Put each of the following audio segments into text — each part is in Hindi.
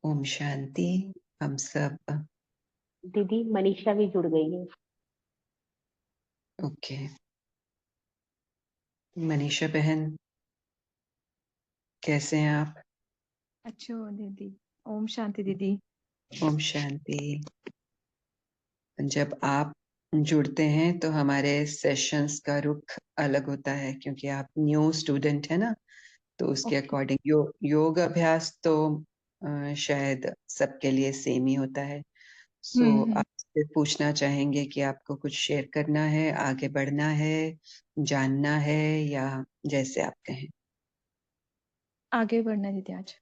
ओम शांति। हम सब दीदी मनीषा भी जुड़ गई है। ओके। मनीषा बहन, कैसे हैं आप? अच्छो दीदी। ओम शांति दीदी। ओम शांति। जब आप जुड़ते हैं तो हमारे सेशंस का रुख अलग होता है, क्योंकि आप न्यू स्टूडेंट है ना। तो उसके ओके। अकॉर्डिंग योग अभ्यास तो शायद सबके लिए सेम ही होता है। सो हम्म। आपसे पूछना चाहेंगे कि आपको कुछ शेयर करना है, आगे बढ़ना है, जानना है, या जैसे आप कहें। आगे बढ़ना दीदी आज।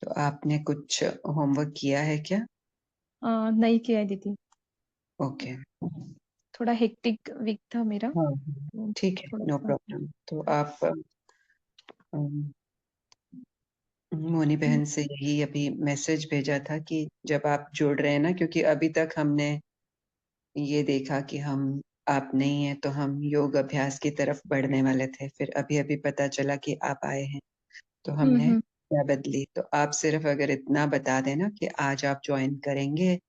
तो आपने कुछ होमवर्क किया है क्या? नहीं किया है दीदी। ओके। थोड़ा हेक्टिक वीक था मेरा, हाँ, तो ठीक है, थोड़ा नो सा। प्रॉब्लम। तो आप मोनी हम्म, बहन से यही अभी मैसेज भेजा था कि जब आप जुड़ रहे हैं ना, क्योंकि अभी तक हमने ये देखा कि हम आप नहीं है तो हम योग अभ्यास की तरफ बढ़ने वाले थे, फिर अभी अभी पता चला कि आप आए हैं, तो हमने हम्म। क्या बदली। तो आप सिर्फ अगर इतना बता देना कि आज आप ज्वाइन करेंगे,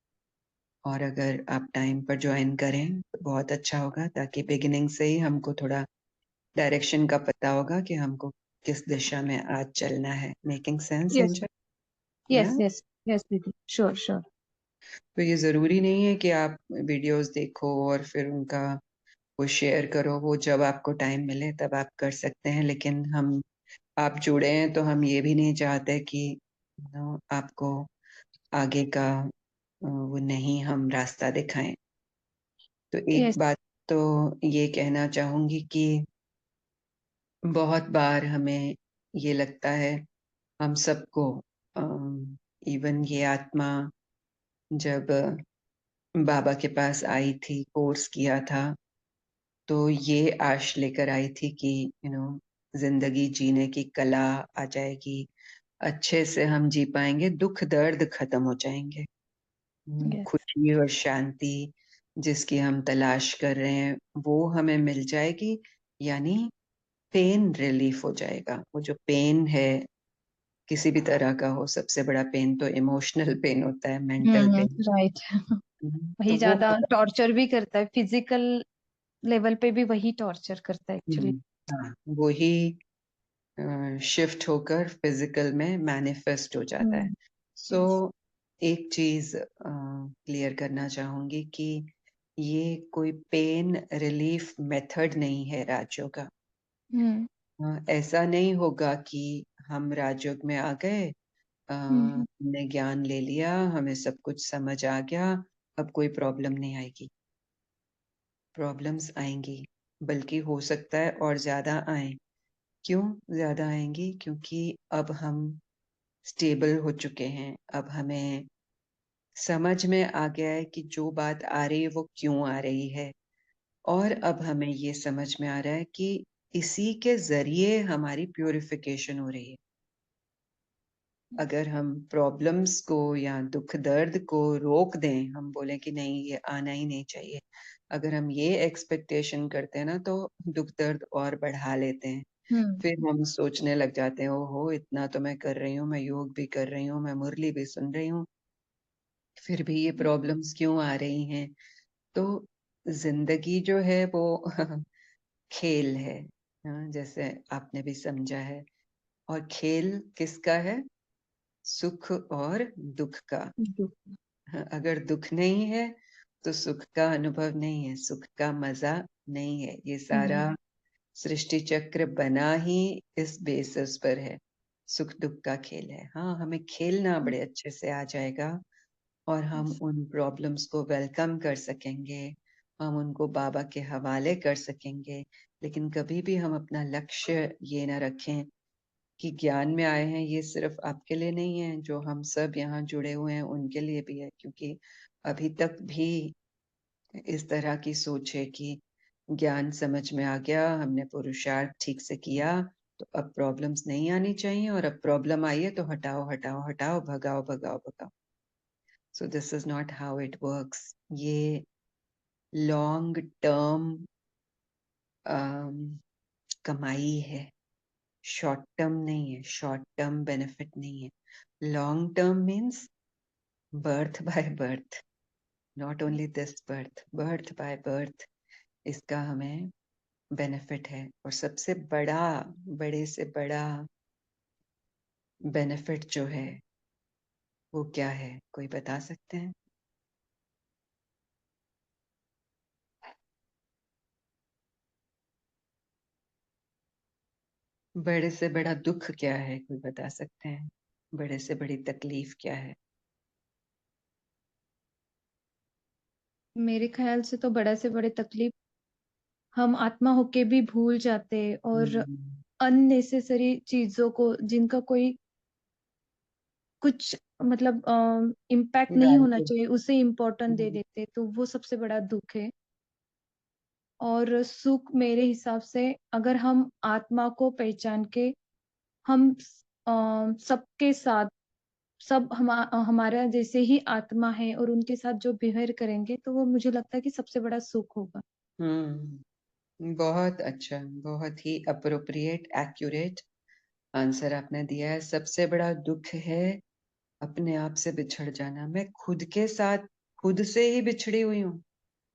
और अगर आप टाइम पर ज्वाइन करें तो बहुत अच्छा होगा, ताकि बिगिनिंग से ही हमको थोड़ा डायरेक्शन का पता होगा कि हमको किस दिशा में आज चलना है। Making sense yes angel? या यस यस यस दीदी, श्योर श्योर। तो ये जरूरी नहीं है कि आप वीडियोस देखो और फिर उनका वो शेयर करो, वो जब आपको टाइम मिले तब आप कर सकते हैं। लेकिन हम आप जुड़े हैं तो हम ये भी नहीं चाहते कि आपको आगे का वो नहीं हम रास्ता दिखाएं। तो एक यस। बात तो ये कहना चाहूंगी कि बहुत बार हमें ये लगता है, हम सबको, इवन ये आत्मा जब बाबा के पास आई थी, कोर्स किया था, तो ये आश लेकर आई थी कि जिंदगी जीने की कला आ जाएगी, अच्छे से हम जी पाएंगे, दुख दर्द खत्म हो जाएंगे। यस खुशी और शांति जिसकी हम तलाश कर रहे हैं वो हमें मिल जाएगी। यानी पेन रिलीफ हो जाएगा। वो जो पेन है, किसी भी तरह का हो, सबसे बड़ा पेन तो इमोशनल पेन होता है, मेंटल पेन। राइट। वही तो वो ज्यादा टॉर्चर भी करता है, फिजिकल लेवल पे भी वही टॉर्चर करता है एक्चुअली। हाँ, वो ही शिफ्ट होकर फिजिकल में मैनिफेस्ट हो जाता है। So yes. एक चीज क्लियर करना चाहूंगी कि ये कोई पेन रिलीफ मेथड नहीं है राजयोग। हम्म ऐसा नहीं होगा कि हम राजयोग में आ गए, हम्म हमने ज्ञान ले लिया, हमें सब कुछ समझ आ गया, अब कोई प्रॉब्लम नहीं आएगी। प्रॉब्लम्स आएंगी, बल्कि हो सकता है और ज्यादा आए। क्यों ज्यादा आएंगी? क्योंकि अब हम स्टेबल हो चुके हैं। अब हमें समझ में आ गया है कि जो बात आ रही है वो क्यों आ रही है, और अब हमें ये समझ में आ रहा है कि इसी के जरिए हमारी प्यूरिफिकेशन हो रही है। अगर हम प्रॉब्लम्स को या दुख दर्द को रोक दें, हम बोले कि नहीं ये आना ही नहीं चाहिए, अगर हम ये एक्सपेक्टेशन करते हैं ना, तो दुख दर्द और बढ़ा लेते हैं। हम्म फिर हम सोचने लग जाते हैं, ओहो इतना तो मैं कर रही हूँ, मैं योग भी कर रही हूँ, मैं मुरली भी सुन रही हूँ, फिर भी ये प्रॉब्लम्स क्यों आ रही हैं? तो जिंदगी जो है वो खेल है। हाँ, जैसे आपने भी समझा है। और खेल किसका है? सुख और दुख का। हाँ, अगर दुख नहीं है तो सुख का अनुभव नहीं है, सुख का मजा नहीं है। ये सारा हम्म सृष्टि चक्र बना ही इस बेसिस पर है। सुख दुख का खेल है। हाँ, हमें खेलना बड़े अच्छे से आ जाएगा, और हम उन प्रॉब्लम्स को वेलकम कर सकेंगे, हम उनको बाबा के हवाले कर सकेंगे। लेकिन कभी भी हम अपना लक्ष्य ये ना रखें कि ज्ञान में आए हैं ये सिर्फ आपके लिए नहीं है, जो हम सब यहाँ जुड़े हुए हैं उनके लिए भी है। क्योंकि अभी तक भी इस तरह की सोच है कि ज्ञान समझ में आ गया, हमने पुरुषार्थ ठीक से किया, तो अब प्रॉब्लम्स नहीं आनी चाहिए, और अब प्रॉब्लम आई है तो हटाओ हटाओ हटाओ, भगाओ भगाओ भगाओ। So this is not how it works. ये लॉन्ग टर्म कमाई है, शॉर्ट टर्म नहीं है, शॉर्ट टर्म बेनिफिट नहीं है। Long term means birth by birth, not only this birth, birth by birth इसका हमें बेनिफिट है। और सबसे बड़ा, बड़े से बड़ा बेनिफिट जो है वो क्या है, कोई बता सकते हैं? बड़े से बड़ा दुख क्या है, कोई बता सकते हैं? बड़े से बड़ी तकलीफ क्या है? मेरे ख्याल से तो बड़ा से बड़े तकलीफ हम आत्मा होके भी भूल जाते और हम्म, अननेसेसरी चीजों को जिनका कोई कुछ मतलब इम्पैक्ट नहीं होना वैल्यू। चाहिए उसे इम्पोर्टेंट दे हम्म, देते, तो वो सबसे बड़ा दुख है। और सुख मेरे हिसाब से अगर हम आत्मा को पहचान के हम सबके साथ सब हमारा जैसे ही आत्मा है और उनके साथ जो बिहेव करेंगे तो वो मुझे लगता है कि सबसे बड़ा सुख होगा। बहुत अच्छा, बहुत ही अप्रोप्रिएट एक्यूरेट आंसर आपने दिया है। सबसे बड़ा दुख है अपने आप से बिछड़ जाना। मैं खुद के साथ खुद से ही बिछड़ी हुई हूँ।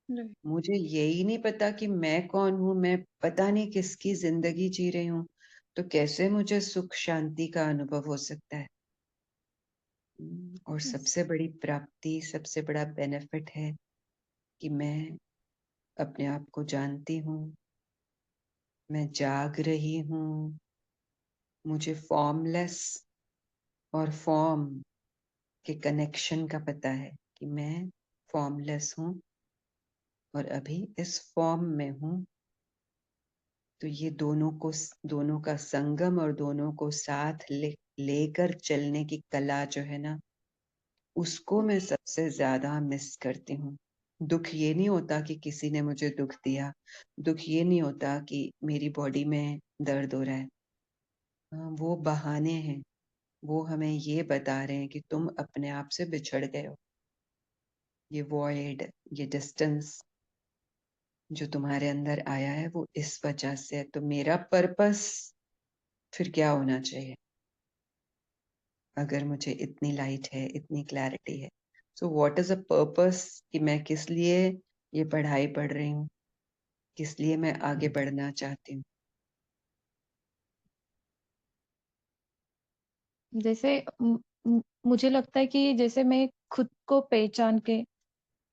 Right. मुझे यही नहीं पता कि मैं कौन हूँ, मैं पता नहीं किसकी जिंदगी जी रही हूँ, तो कैसे मुझे सुख शांति का अनुभव हो सकता है? और Yes. सबसे बड़ी प्राप्ति, सबसे बड़ा बेनिफिट है कि मैं अपने आप को जानती हूँ, मैं जाग रही हूँ, मुझे फॉर्मलेस और फॉर्म के कनेक्शन का पता है कि मैं फॉर्मलेस हूँ और अभी इस फॉर्म में हूँ। तो ये दोनों का संगम और दोनों को साथ लेकर चलने की कला जो है ना, उसको मैं सबसे ज्यादा मिस करती हूँ। दुख ये नहीं होता कि किसी ने मुझे दुख दिया, दुख ये नहीं होता कि मेरी बॉडी में दर्द हो रहा है। हाँ, वो बहाने हैं, वो हमें ये बता रहे हैं कि तुम अपने आप से बिछड़ गए हो। ये वॉइड, ये डिस्टेंस जो तुम्हारे अंदर आया है वो इस वजह से है। तो मेरा पर्पस फिर क्या होना चाहिए अगर मुझे इतनी लाइट है, इतनी क्लैरिटी है? So what is a purpose कि मैं किस लिए ये पढ़ाई पढ़ रही हूँ, किस लिए मैं आगे बढ़ना चाहती हूँ? जैसे मुझे लगता है कि जैसे मैं खुद को पहचान के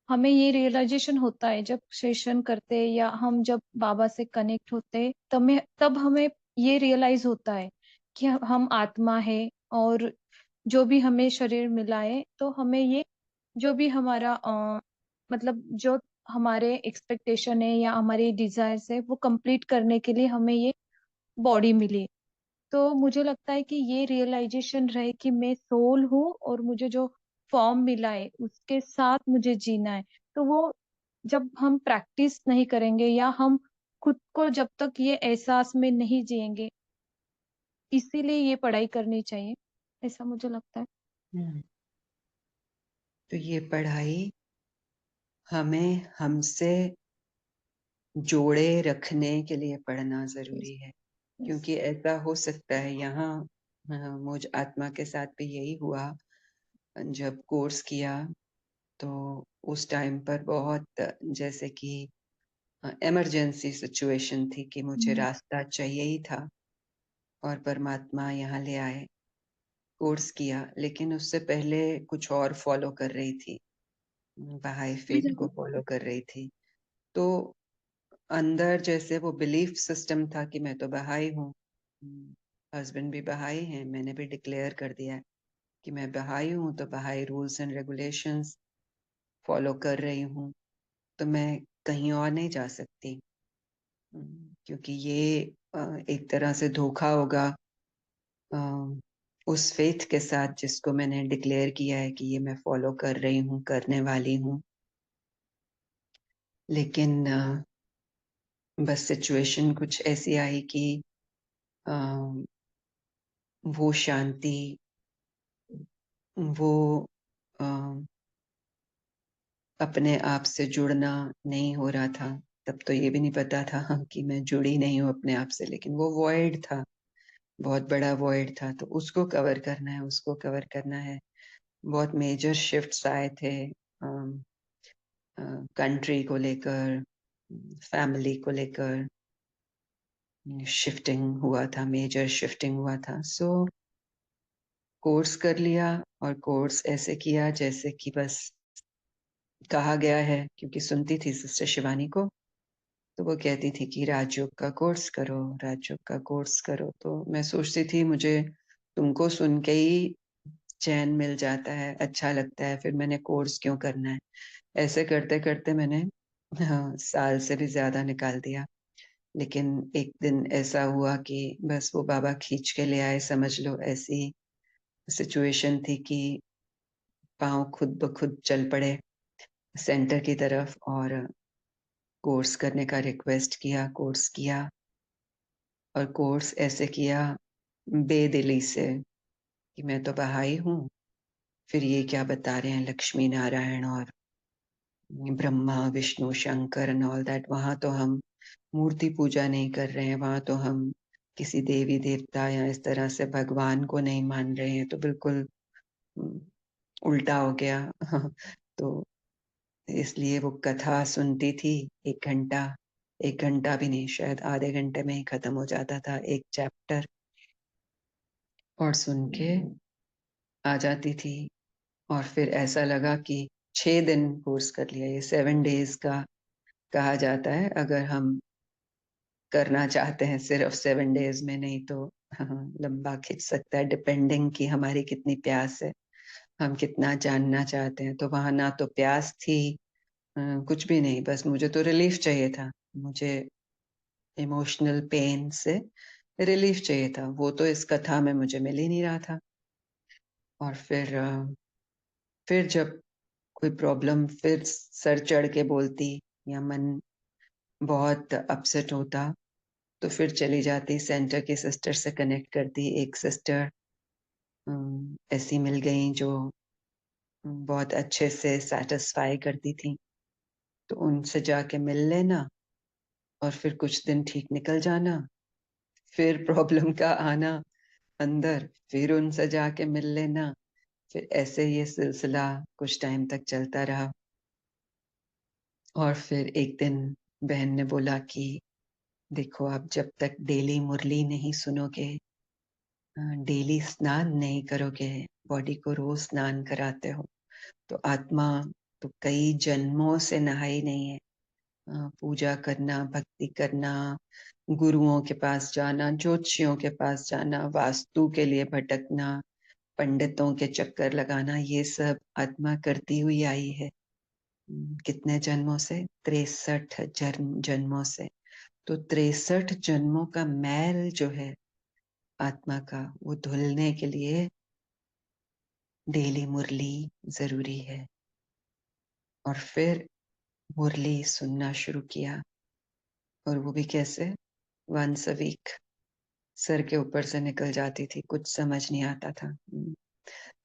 हमें ये रियलाइजेशन होता है जब सेशन करते हैं या हम जब बाबा से कनेक्ट होते हैं तब हमें ये रियलाइज होता है कि हम आत्मा है। और जो भी हमें शरीर मिला है तो हमें ये जो भी हमारा मतलब जो हमारे एक्सपेक्टेशन है या हमारे डिजायर्स है वो कंप्लीट करने के लिए हमें ये बॉडी मिली। तो मुझे लगता है कि ये रियलाइजेशन रहे कि मैं सोल हूँ और मुझे जो फॉर्म मिला है उसके साथ मुझे जीना है। तो वो जब हम प्रैक्टिस नहीं करेंगे या हम खुद को जब तक ये एहसास में नहीं जिएंगे, इसीलिए ये पढ़ाई करनी चाहिए, ऐसा मुझे लगता है। हम्म, तो ये पढ़ाई हमें हमसे जोड़े रखने के लिए पढ़ना यस। जरूरी है। यस। क्योंकि ऐसा हो सकता है यहाँ, मुझ आत्मा के साथ भी यही हुआ। जब कोर्स किया तो उस टाइम पर बहुत जैसे कि इमरजेंसी सिचुएशन थी कि मुझे हम्म। रास्ता चाहिए ही था, और परमात्मा यहाँ ले आए। कोर्स किया लेकिन उससे पहले कुछ और फॉलो कर रही थी, बहाई फेथ को फॉलो कर रही थी। तो अंदर जैसे वो बिलीफ सिस्टम था कि मैं तो बहाई हूँ, हस्बैंड भी बहाई हैं, मैंने भी डिक्लेयर कर दिया है कि मैं बहाई हूँ, तो बहाई रूल्स एंड रेगुलेशंस फॉलो कर रही हूँ, तो मैं कहीं और नहीं जा सकती। क्योंकि ये एक तरह से धोखा होगा अ, उस फेथ के साथ जिसको मैंने डिक्लेयर किया है कि ये मैं फॉलो कर रही हूँ, करने वाली हूँ। लेकिन बस सिचुएशन कुछ ऐसी आई कि अ, वो शांति, वो अ, अपने आप से जुड़ना नहीं हो रहा था। तब तो ये भी नहीं पता था कि मैं जुड़ी नहीं हूँ अपने आप से, लेकिन वो वॉइड था, बहुत बड़ा वॉइड था, तो उसको कवर करना है, उसको कवर करना है। बहुत मेजर शिफ्ट्स आए थे कंट्री को लेकर, फैमिली को लेकर शिफ्टिंग हुआ था, मेजर शिफ्टिंग हुआ था। सो कोर्स कर लिया, और कोर्स ऐसे किया जैसे कि बस कहा गया है, क्योंकि सुनती थी सिस्टर शिवानी को, तो वो कहती थी कि राजयोग का कोर्स करो, राजयोग का कोर्स करो। तो मैं सोचती थी मुझे तुमको सुन के ही चैन मिल जाता है, अच्छा लगता है, फिर मैंने कोर्स क्यों करना है। ऐसे करते करते मैंने साल से भी ज्यादा निकाल दिया। लेकिन एक दिन ऐसा हुआ कि बस वो बाबा खींच के ले आए, समझ लो। ऐसी सिचुएशन थी कि पाँव खुद ब खुद चल पड़े सेंटर की तरफ, और कोर्स करने का रिक्वेस्ट किया, कोर्स किया। और कोर्स ऐसे किया बेदिली से कि मैं तो बहाई हूँ, फिर ये क्या बता रहे हैं लक्ष्मी नारायण और Brahma Vishnu Shankar and all that. वहां तो हम मूर्ति पूजा नहीं कर रहे हैं, वहां तो हम किसी देवी देवता या इस तरह से भगवान को नहीं मान रहे हैं। तो बिल्कुल हम्म, उल्टा हो गया। तो इसलिए वो कथा सुनती थी 1 घंटा, 1 घंटा भी नहीं, शायद आधे घंटे में ही खत्म हो जाता था एक चैप्टर, और सुन के आ जाती थी। और फिर ऐसा लगा कि 6 दिन कोर्स कर लिया। ये 7 डेज का कहा जाता है, अगर हम करना चाहते हैं सिर्फ 7 डेज में, नहीं तो लंबा खिंच सकता है, डिपेंडिंग कि हमारी कितनी प्यास है, हम कितना जानना चाहते हैं। तो वहां ना तो प्यास थी, कुछ भी नहीं, बस मुझे तो रिलीफ चाहिए था। मुझे इमोशनल पेन से रिलीफ चाहिए था, वो तो इस कथा में मुझे मिल ही नहीं रहा था। और फिर जब कोई प्रॉब्लम फिर सर चढ़ के बोलती, या मन बहुत अपसेट होता, तो फिर चली जाती सेंटर की सिस्टर से कनेक्ट करती। एक सिस्टर ऐसी मिल गई जो बहुत अच्छे से सेटिस्फाई करती थी, तो उनसे जाके मिल लेना, और फिर कुछ दिन ठीक निकल जाना, फिर प्रॉब्लम का आना अंदर, फिर उनसे जाके मिल लेना। फिर ऐसे ये सिलसिला कुछ टाइम तक चलता रहा। और फिर एक दिन बहन ने बोला कि देखो, आप जब तक डेली मुरली नहीं सुनोगे, डेली स्नान नहीं करोगे, बॉडी को रोज स्नान कराते हो, तो आत्मा तो कई जन्मों से नहाई नहीं है। पूजा करना, भक्ति करना, गुरुओं के पास जाना, ज्योतिषियों के पास जाना, वास्तु के लिए भटकना, पंडितों के चक्कर लगाना, ये सब आत्मा करती हुई आई है। कितने जन्मों से? 63 जन्मों से। तो 63 जन्मों का मैल जो है आत्मा का, वो धुलने के लिए डेली मुरली जरूरी है। और फिर मुरली सुनना शुरू किया, और वो भी कैसे? वंस अ वीक सर के ऊपर से निकल जाती थी, कुछ समझ नहीं आता था।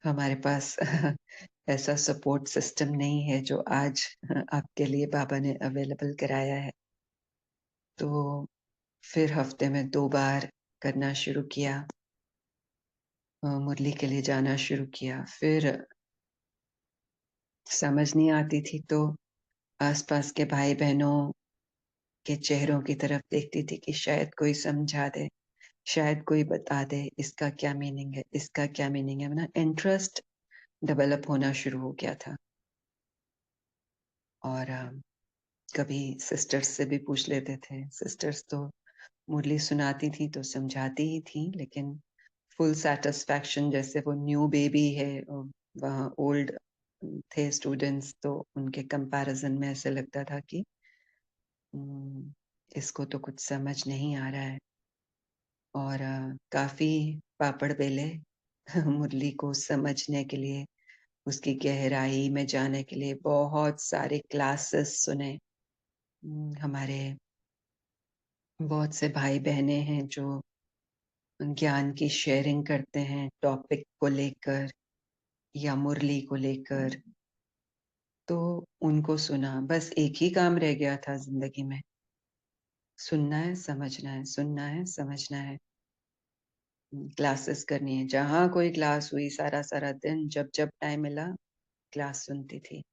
हमारे पास ऐसा सपोर्ट सिस्टम नहीं है जो आज आपके लिए बाबा ने अवेलेबल कराया है। तो फिर हफ्ते में 2 बार करना शुरू किया, मुरली के लिए जाना शुरू किया। फिर समझ नहीं आती थी, तो आसपास के भाई बहनों के चेहरों की तरफ देखती थी कि शायद कोई समझा दे, शायद कोई बता दे इसका क्या मीनिंग है, इसका क्या मीनिंग है। ना इंटरेस्ट डेवलप होना शुरू हो गया था। और कभी सिस्टर्स से भी पूछ लेते थे। सिस्टर्स तो मुरली सुनाती थी तो समझाती ही थी, लेकिन फुल सेटिस्फैक्शन, जैसे वो न्यू बेबी है और वहाँ ओल्ड थे स्टूडेंट्स, तो उनके कंपैरिजन में ऐसे लगता था कि इसको तो कुछ समझ नहीं आ रहा है। और काफी पापड़ बेले मुरली को समझने के लिए, उसकी गहराई में जाने के लिए बहुत सारे क्लासेस सुने। हमारे बहुत से भाई बहने हैं जो ज्ञान की शेयरिंग करते हैं टॉपिक को लेकर या मुरली को लेकर, तो उनको सुना। बस एक ही काम रह गया था जिंदगी में, सुनना है समझना है, सुनना है समझना है। क्लासेस करनी है। जहाँ कोई क्लास हुई सारा दिन जब जब टाइम मिला क्लास सुनती थी।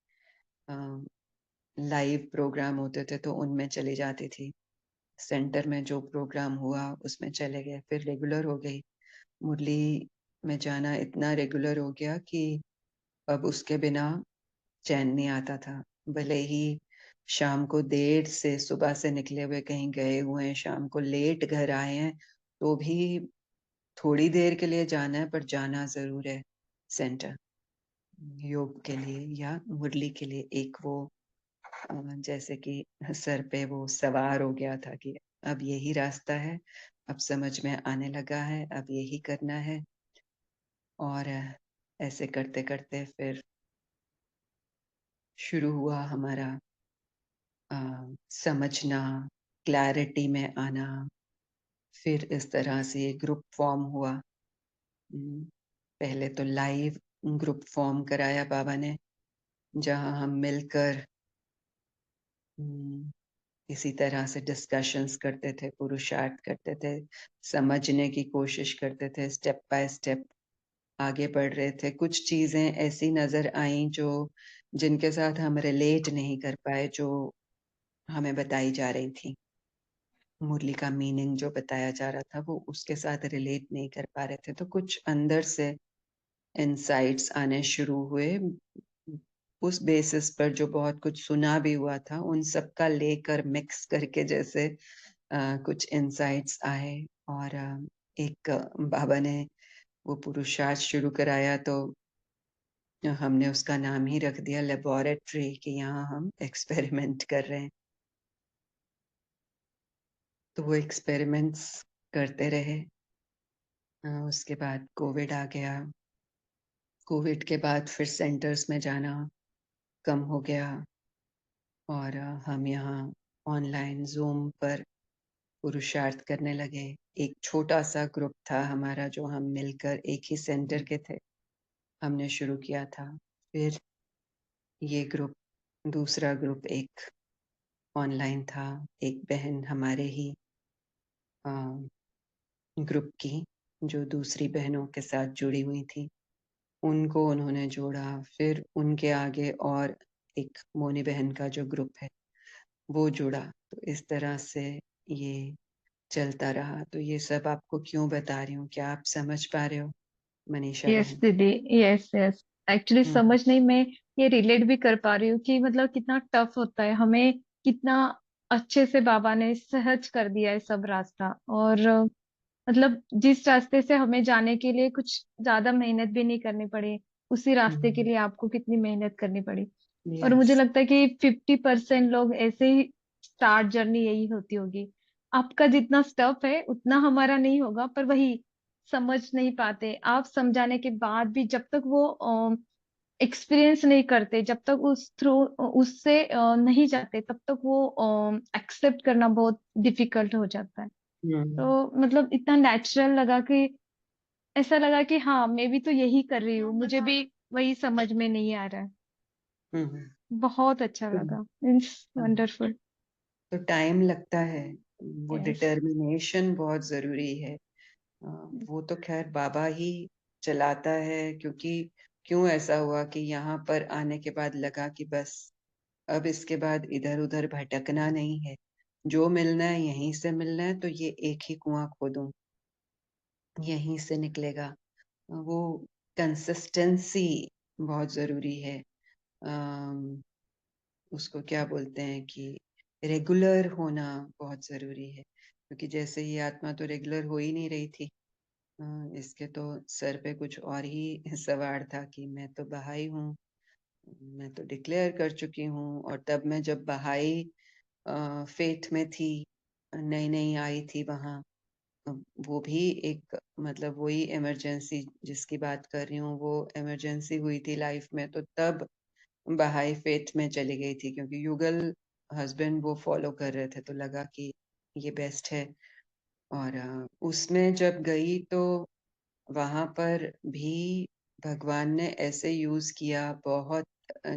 लाइव प्रोग्राम होते थे तो उनमें चली जाती थी। सेंटर में जो प्रोग्राम हुआ उसमें चले गए। फिर रेगुलर हो गई। मुरली में जाना इतना रेगुलर हो गया कि अब उसके बिना चैन नहीं आता था। भले ही शाम को देर से सुबह से निकले हुए कहीं गए हुए हैं, शाम को लेट घर आए हैं, तो भी थोड़ी देर के लिए जाना है पर जाना जरूर है सेंटर, योग के लिए या मुरली के लिए। एक वो जैसे कि सर पे वो सवार हो गया था कि अब यही रास्ता है, अब समझ में आने लगा है, अब यही करना है। और ऐसे करते करते फिर शुरू हुआ हमारा अ, समझना, क्लैरिटी में आना। फिर इस तरह से ये ग्रुप फॉर्म हुआ। पहले तो लाइव ग्रुप फॉर्म कराया बाबा ने, जहां हम मिलकर हम्म, इसी तरह से डिस्कशंस करते थे, पुरुषार्थ करते थे, समझने की कोशिश करते थे, स्टेप बाय स्टेप आगे बढ़ रहे थे। कुछ चीजें ऐसी नजर आई जो जिनके साथ हम रिलेट नहीं कर पाए, जो हमें बताई जा रही थी। मुरली का मीनिंग जो बताया जा रहा था वो उसके साथ रिलेट नहीं कर पा रहे थे। तो कुछ अंदर से इंसाइट्स आने शुरू हुए। उस बेसिस पर जो बहुत कुछ सुना भी हुआ था उन सब का लेकर मिक्स करके जैसे कुछ इंसाइट्स आए। और एक बाबा ने वो पुरुषार्थ शुरू कराया, तो हमने उसका नाम ही रख दिया लेबोरेटरी, कि यहाँ हम एक्सपेरिमेंट कर रहे हैं। तो वो एक्सपेरिमेंट्स करते रहे। उसके बाद कोविड आ गया। कोविड के बाद फिर सेंटर्स में जाना कम हो गया और हम यहाँ ऑनलाइन जूम पर पुरुषार्थ करने लगे। एक छोटा सा ग्रुप था हमारा जो हम मिलकर एक ही सेंटर के थे, हमने शुरू किया था। फिर ये ग्रुप, दूसरा ग्रुप एक ऑनलाइन था। एक बहन हमारे ही ग्रुप की जो दूसरी बहनों के साथ जुड़ी हुई थी, उनको उन्होंने जोड़ा। फिर उनके आगे और एक मोनी बहन का जो ग्रुप है वो जुड़ा। तो इस तरह से ये चलता रहा। तो ये सब आपको क्यों बता रही हूँ, क्या आप समझ पा रहे हो मनीषा यस बहन? दीदी, यस यस। एक्चुअली हम्म। समझ नहीं, मैं ये रिलेट भी कर पा रही हूँ कि मतलब कितना टफ होता है हमें, कितना अच्छे से बाबा ने सहज कर दिया है सब रास्ता। और मतलब जिस रास्ते से हमें जाने के लिए कुछ ज्यादा मेहनत भी नहीं करनी पड़ी, उसी रास्ते के लिए आपको कितनी मेहनत करनी पड़ी। और मुझे यस। लगता है कि 50% लोग ऐसे ही स्टार्ट जर्नी यही होती होगी। आपका जितना स्टफ है उतना हमारा नहीं होगा, पर वही समझ नहीं पाते। आप समझाने के बाद भी जब तक वो एक्सपीरियंस नहीं करते, जब तक उस थ्रू उससे नहीं जाते, तब तक वो एक्सेप्ट करना बहुत डिफिकल्ट हो जाता है। हम्म। तो मतलब इतना नेचुरल लगा कि ऐसा लगा कि हाँ, मैं भी तो यही कर रही हूँ, मुझे भी वही समझ में नहीं आ रहा है। हम्म। बहुत अच्छा तो लगा, मीन्स वंडरफुल। तो टाइम लगता है, वो यस। डिटर्मिनेशन बहुत जरूरी है। वो तो खैर बाबा ही चलाता है। क्योंकि क्यों ऐसा हुआ कि यहाँ पर आने के बाद लगा कि बस अब इसके बाद इधर उधर भटकना नहीं है, जो मिलना है यहीं से मिलना है, तो ये एक ही कुआं खोदूं, यहीं से निकलेगा। वो कंसिस्टेंसी बहुत जरूरी है। अम, उसको क्या बोलते हैं कि रेगुलर होना बहुत जरूरी है। क्योंकि जैसे ही आत्मा तो रेगुलर हो ही नहीं रही थी। इसके तो सर पे कुछ और ही सवार था कि मैं तो बहाई हूँ, मैं तो डिक्लेयर कर चुकी हूँ। और तब मैं जब बहाई फेथ में थी, नई नई आई थी वहां, वो भी एक मतलब वही इमरजेंसी जिसकी बात कर रही हूँ, वो इमरजेंसी हुई थी लाइफ में। तो तब बहाई फेथ में चली गई थी, क्योंकि युगल हस्बैंड वो फॉलो कर रहे थे, तो लगा कि ये बेस्ट है। और उसमें जब गई तो वहां पर भी भगवान ने ऐसे यूज किया बहुत।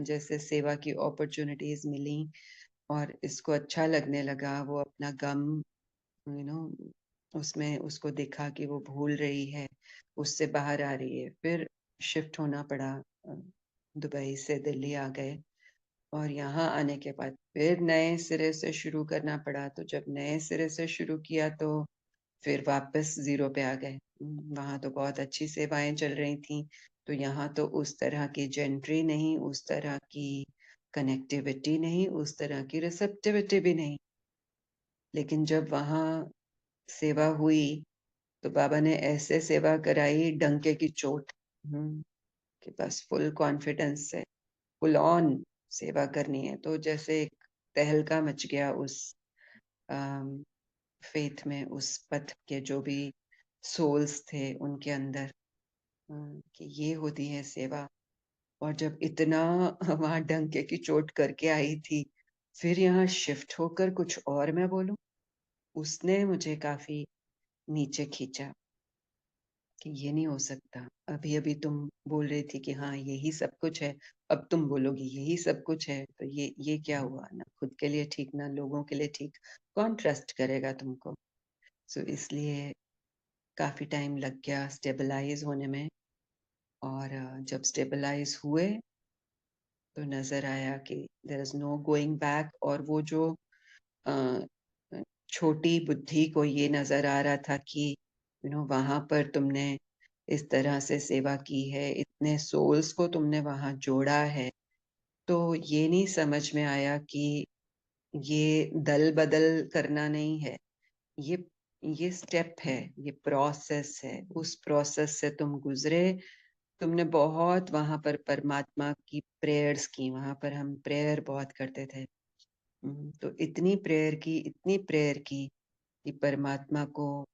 जैसे सेवा की अपॉर्चुनिटीज मिली और इसको अच्छा लगने लगा। वो अपना गम, यू नो, उसमें उसको दिखा कि वो भूल रही है, उससे बाहर आ रही है। फिर शिफ्ट होना पड़ा, दुबई से दिल्ली आ गए और यहाँ आने के बाद फिर नए सिरे से शुरू करना पड़ा। तो जब नए सिरे से शुरू किया तो फिर वापस ज़ीरो पे आ गए। वहाँ तो बहुत अच्छी सेवाएँ चल रही थीं, तो यहाँ तो उस तरह की जेंट्री नहीं, उस तरह की कनेक्टिविटी नहीं, उस तरह की रिसेप्टिविटी भी नहीं। लेकिन जब वहाँ सेवा हुई, तो बाबा ने ऐसे सेवा कराई डंके की चोट, कि बस फुल कॉन्फिडेंस से फुल ऑन सेवा करनी है। तो जैसे एक तहलका मच गया उस फेथ में, उस पथ के जो भी सोल्स थे उनके अंदर, कि ये होती है सेवा। और जब इतना वहां डंके की चोट करके आई थी, फिर यहाँ शिफ्ट होकर कुछ और मैं बोलूं, उसने मुझे काफी नीचे खींचा कि ये नहीं हो सकता। अभी अभी तुम बोल रही थी कि हाँ यही सब कुछ है, अब तुम बोलोगी यही सब कुछ है, तो ये क्या हुआ? ना खुद के लिए ठीक, ना लोगों के लिए ठीक। कौन ट्रस्ट करेगा तुमको? सो इसलिए काफी टाइम लग गया स्टेबलाइज होने में। और जब स्टेबलाइज हुए तो नजर आया कि there is no going back. और वो जो अ, छोटी बुद्धि को ये नजर आ रहा था कि वहां पर तुमने इस तरह से सेवा की है, इतने सोल्स को तुमने वहां जोड़ा है, तो ये नहीं समझ में आया कि ये दल बदल करना नहीं है, ये ये स्टेप है, ये प्रोसेस है। उस प्रोसेस से तुम गुजरे। तुमने बहुत वहां पर परमात्मा की प्रेयर्स की, वहां पर हम प्रेयर बहुत करते थे। तो इतनी प्रेयर की, इतनी प्रेयर की कि परमात्मा को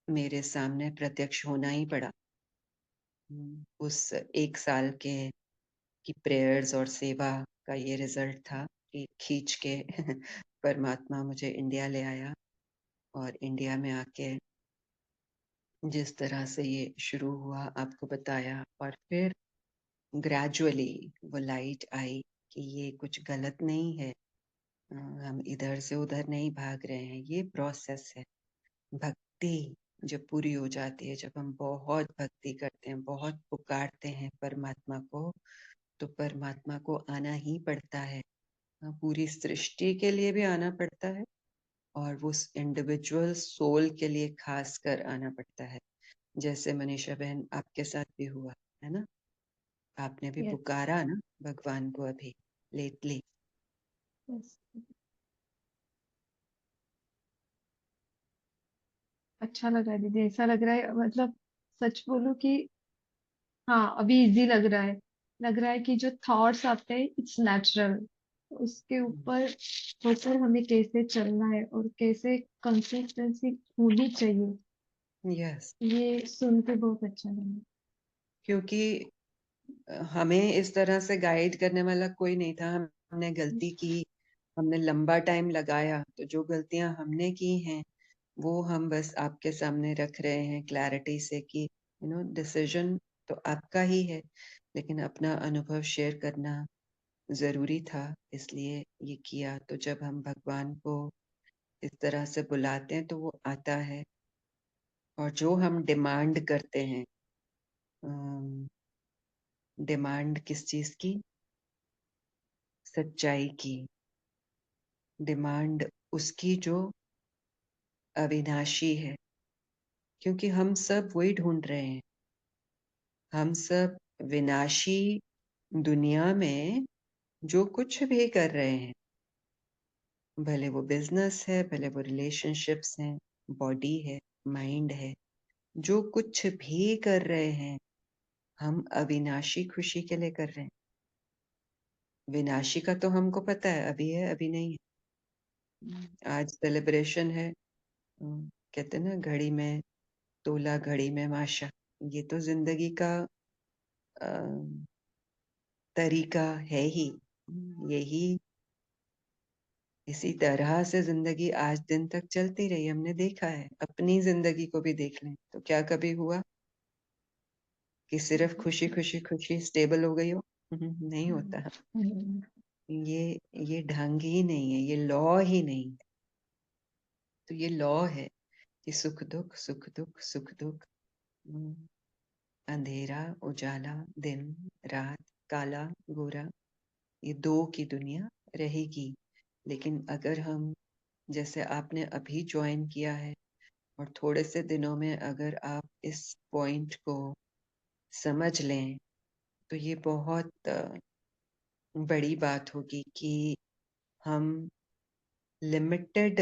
मेरे सामने प्रत्यक्ष होना ही पड़ा। उस एक साल के की प्रेयर्स और सेवा का ये रिजल्ट था कि खींच के परमात्मा मुझे इंडिया ले आया। और इंडिया में आके जिस तरह से ये शुरू हुआ आपको बताया, और फिर ग्रेजुअली वो लाइट आई कि ये कुछ गलत नहीं है। हम इधर से उधर नहीं भाग रहे हैं, ये प्रोसेस है। भक्ति जब पूरी हो जाती है, जब हम बहुत भक्ति करते हैं, बहुत पुकारते हैं परमात्मा को, तो परमात्मा को आना ही पड़ता है। पूरी सृष्टि के लिए भी आना पड़ता है और वो इंडिविजुअल सोल के लिए खास कर आना पड़ता है। जैसे मनीषा बहन आपके साथ भी हुआ है ना, आपने भी यस पुकारा ना भगवान को अभी लेटली। यस। अच्छा लग रहा है दीदी, ऐसा लग रहा है मतलब सच बोलूं कि हाँ अभी इजी लग रहा है कि जो थॉट्स आते हैं इट्स नेचुरल, उसके ऊपर होकर हमें कैसे चलना है और कैसे कंसिस्टेंसी होनी चाहिए, यस, ये सुन के बहुत अच्छा लगा। क्योंकि हमें इस तरह से गाइड करने वाला कोई नहीं था। हमने गलती की, हमने लंबा टाइम लगाया, तो जो गलतियां हमने की हैं वो हम बस आपके सामने रख रहे हैं क्लैरिटी से कि डिसीजन तो आपका ही है, लेकिन अपना अनुभव शेयर करना जरूरी था, इसलिए ये किया। तो जब हम भगवान को इस तरह से बुलाते हैं तो वो आता है। और जो हम डिमांड करते हैं, डिमांड किस चीज की? सच्चाई की डिमांड, उसकी जो अविनाशी है। क्योंकि हम सब वही ढूंढ रहे हैं, हम सब विनाशी दुनिया में जो कुछ भी कर रहे हैं, भले वो बिजनेस है, भले वो रिलेशनशिप्स हैं, बॉडी है, माइंड है, जो कुछ भी कर रहे हैं, हम अविनाशी खुशी के लिए कर रहे हैं। विनाशी का तो हमको पता है अभी नहीं है। आज सेलिब्रेशन है, कहते हैं ना घड़ी में तोला, घड़ी में माशा। ये तो जिंदगी का अ, तरीका है ही। यही इसी तरह से जिंदगी आज दिन तक चलती रही, हमने देखा है। अपनी जिंदगी को भी देख लें तो क्या कभी हुआ कि सिर्फ खुशी खुशी खुशी स्टेबल हो गई हो? नहीं होता। ये ढंग ही नहीं है, ये लॉ ही नहीं है। तो ये लॉ है कि सुख दुख सुख दुख सुख दुख, अंधेरा उजाला, दिन रात, काला गोरा, ये दो की दुनिया रहेगी। लेकिन अगर हम, जैसे आपने अभी ज्वाइन किया है और थोड़े से दिनों में अगर आप इस पॉइंट को समझ लें, तो ये बहुत बड़ी बात होगी कि हम लिमिटेड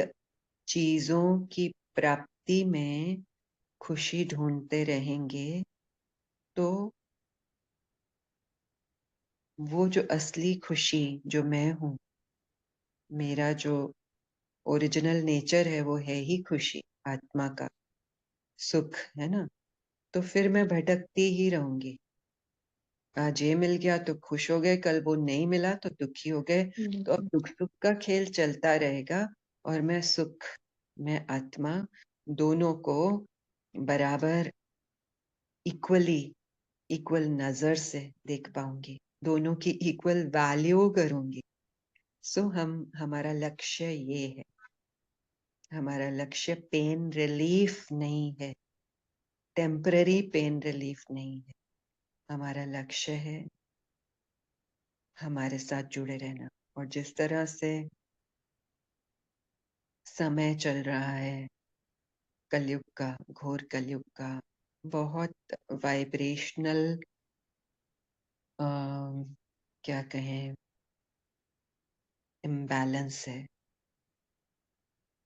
चीजों की प्राप्ति में खुशी ढूंढते रहेंगे, तो वो जो असली खुशी जो मैं हूं, मेरा जो ओरिजिनल नेचर है, वो है ही खुशी, आत्मा का सुख, है ना। तो फिर मैं भटकती ही रहूंगी। आज ये मिल गया तो खुश हो गए, कल वो नहीं मिला तो दुखी हो गए। तो अब दुख सुख का खेल चलता रहेगा, और मैं सुख, मैं आत्मा, दोनों को बराबर इक्वली, इक्वल नजर से देख पाऊंगी, दोनों की इक्वल वैल्यू करूंगी। सो हमारा लक्ष्य ये है। हमारा लक्ष्य पेन रिलीफ नहीं है, टेम्पररी पेन रिलीफ नहीं है। हमारा लक्ष्य है हमारे साथ जुड़े रहना। और जिस तरह से समय चल रहा है, कलयुग का, घोर कलयुग का, बहुत वाइब्रेशनल, क्या कहें, इम्बैलेंस है।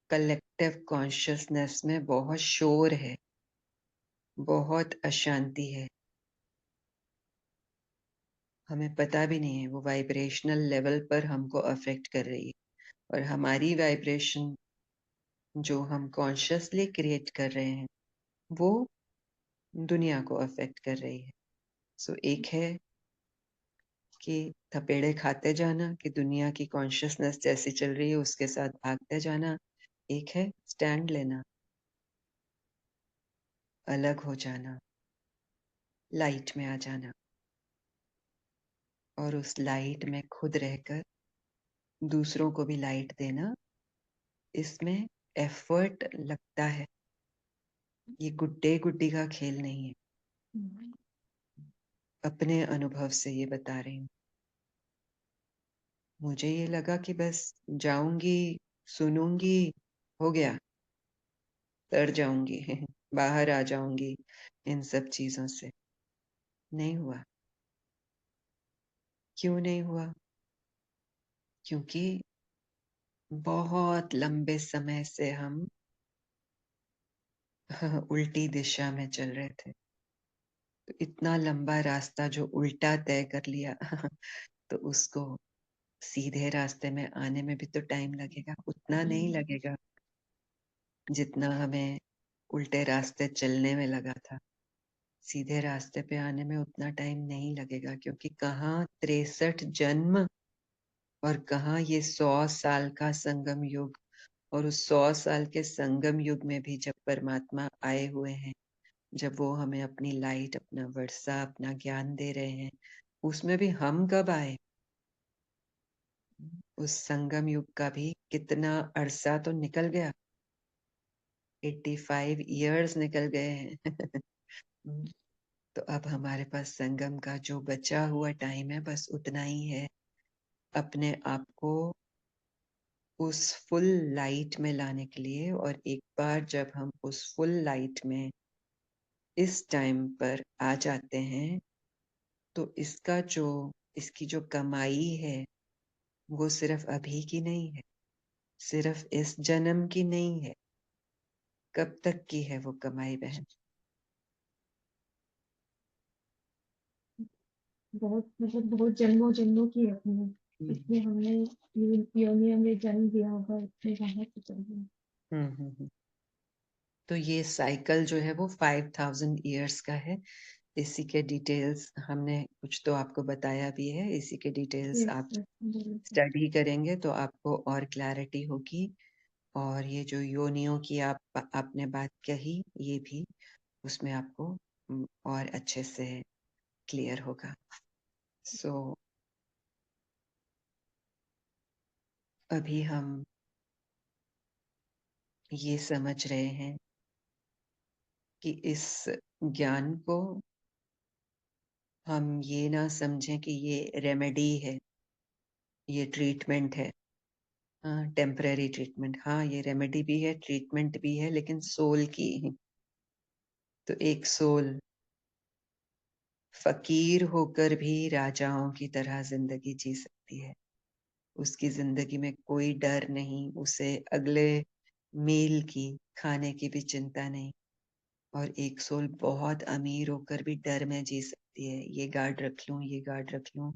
कलेक्टिव कॉन्शियसनेस में बहुत शोर है, बहुत अशांति है। हमें पता भी नहीं है वो वाइब्रेशनल लेवल पर हमको अफेक्ट कर रही है, और हमारी वाइब्रेशन जो हम कॉन्शियसली क्रिएट कर रहे हैं, वो दुनिया को अफेक्ट कर रही है। सो एक है कि थपेड़े खाते जाना, कि दुनिया की कॉन्शियसनेस जैसी चल रही है उसके साथ भागते जाना। एक है स्टैंड लेना, अलग हो जाना, लाइट में आ जाना, और उस लाइट में खुद रहकर दूसरों को भी लाइट देना। इसमें एफर्ट लगता है, ये गुड्डे गुड्डी का खेल नहीं है। अपने अनुभव से ये बता रही हूँ। मुझे ये लगा कि बस जाऊंगी, सुनूंगी, हो गया, तर जाऊंगी बाहर आ जाऊंगी इन सब चीजों से। नहीं हुआ। क्यों नहीं हुआ? क्योंकि बहुत लंबे समय से हम उल्टी दिशा में चल रहे थे। तो इतना लंबा रास्ता जो उल्टा तय कर लिया तो उसको सीधे रास्ते में आने में भी तो टाइम लगेगा। उतना नहीं लगेगा जितना हमें उल्टे रास्ते चलने में लगा था। सीधे रास्ते पे आने में उतना टाइम नहीं लगेगा, क्योंकि कहाँ 63 जन्म और कहाँ ये 100 साल का संगम युग। और उस 100 साल के संगम युग में भी जब परमात्मा आए हुए हैं, जब वो हमें अपनी लाइट, अपना वर्षा, अपना ज्ञान दे रहे हैं, उसमें भी हम कब आए? उस संगम युग का भी कितना अरसा तो निकल गया, 85 इयर्स निकल गए हैं तो अब हमारे पास संगम का जो बचा हुआ टाइम है, बस उतना ही है अपने आप को उस फुल लाइट में लाने के लिए। और एक बार जब हम उस फुल लाइट में इस टाइम पर आ जाते हैं, तो इसकी जो कमाई है, वो सिर्फ अभी की नहीं है, सिर्फ इस जन्म की नहीं है। कब तक की है वो कमाई, बहन? बहुत मतलब बहुत जन्मों जन्मों की है अपनी, हम्म इसलिए हमने योनियों में जन्म दिया होगा, इतने बाहर से चल रहे हैं। हम्म। तो ये साइकिल जो है वो 5000 इयर्स का है। इसी के डिटेल्स हमने कुछ तो आपको बताया भी है। इसी के डिटेल्स यस आप यस, बिल्कुल। स्टडी करेंगे तो आपको और क्लैरिटी होगी। और ये जो योनियों की आपने बात कही, ये भी उसमें आपको और अच्छे से क्लियर होगा। सो अभी हम ये समझ रहे हैं कि इस ज्ञान को हम ये ना समझें कि ये रेमेडी है, ये ट्रीटमेंट है। हाँ, टेम्पररी ट्रीटमेंट। हाँ, ये रेमेडी भी है, ट्रीटमेंट भी है, लेकिन सोल की। तो एक सोल फकीर होकर भी राजाओं की तरह जिंदगी जी सकती है। उसकी जिंदगी में कोई डर नहीं, उसे अगले मील की, खाने की भी चिंता नहीं। और एक सोल बहुत अमीर होकर भी डर में जी सकती है। ये गार्ड रख लूं, ये गार्ड रख लूं,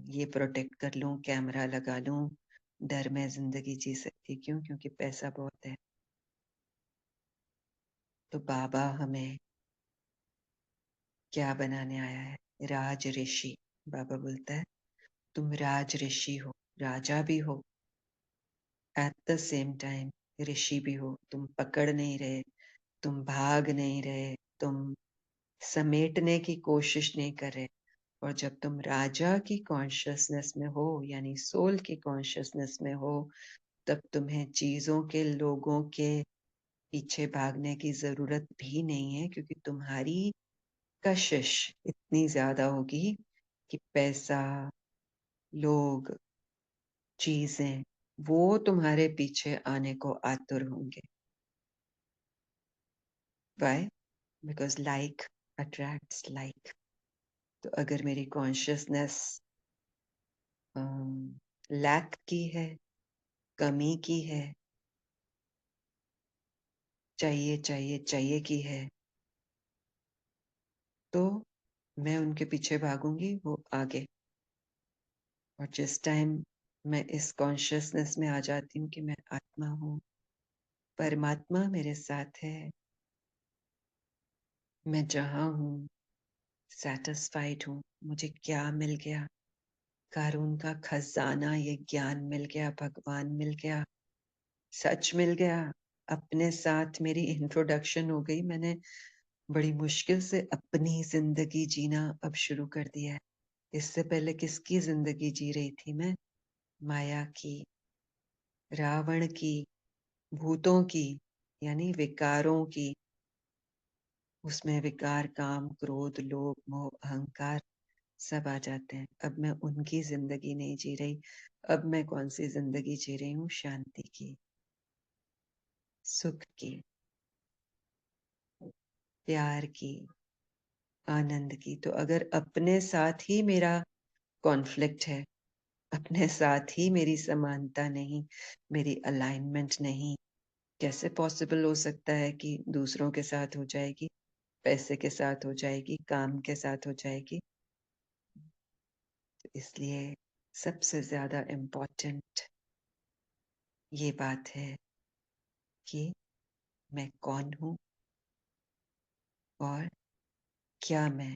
ये प्रोटेक्ट कर लूं, कैमरा लगा लूं, डर में जिंदगी जी सकती। क्यों? क्योंकि पैसा बहुत है। तो बाबा हमें क्या बनाने आया है? राज ऋषि। बाबा बोलता है तुम राज ऋषि हो, राजा भी हो, एट द सेम टाइम ऋषि भी हो। तुम पकड़ नहीं रहे, तुम भाग नहीं रहे, तुम समेटने की कोशिश नहीं कर रहे। और जब तुम राजा की कॉन्शियसनेस में हो, यानी सोल की कॉन्शियसनेस में हो, तब तुम्हें चीजों के, लोगों के पीछे भागने की जरूरत भी नहीं है, क्योंकि तुम्हारी कशिश इतनी ज्यादा होगी कि पैसा, लोग, चीजें, वो तुम्हारे पीछे आने को आतुर होंगे। Why? Because like attracts like. तो अगर मेरी कॉन्शियसनेस लैक की है, कमी की है, चाहिए चाहिए चाहिए की है, तो मैं उनके पीछे भागूंगी, वो आगे। और जिस टाइम मैं इस कॉन्शियसनेस में आ जाती हूँ कि मैं आत्मा हूँ, परमात्मा मेरे साथ है, मैं जहाँ हूँ सेटिस्फाइड हूँ, मुझे क्या मिल गया? कारून का खजाना, ये ज्ञान मिल गया, भगवान मिल गया, सच मिल गया। अपने साथ मेरी इंट्रोडक्शन हो गई। मैंने बड़ी मुश्किल से अपनी जिंदगी जीना अब शुरू कर दिया है। इससे पहले किसकी जिंदगी जी रही थी मैं? माया की, रावण की, भूतों की, यानी विकारों की। उसमें विकार, काम, क्रोध, लोभ, मोह, अहंकार सब आ जाते हैं। अब मैं उनकी जिंदगी नहीं जी रही। अब मैं कौन सी जिंदगी जी रही हूँ? शांति की, सुख की, प्यार की, आनंद की। तो अगर अपने साथ ही मेरा कॉन्फ्लिक्ट है, अपने साथ ही मेरी समानता नहीं, मेरी अलाइनमेंट नहीं, कैसे पॉसिबल हो सकता है कि दूसरों के साथ हो जाएगी, पैसे के साथ हो जाएगी, काम के साथ हो जाएगी? तो इसलिए सबसे ज्यादा इम्पोर्टेंट ये बात है कि मैं कौन हूं और क्या मैं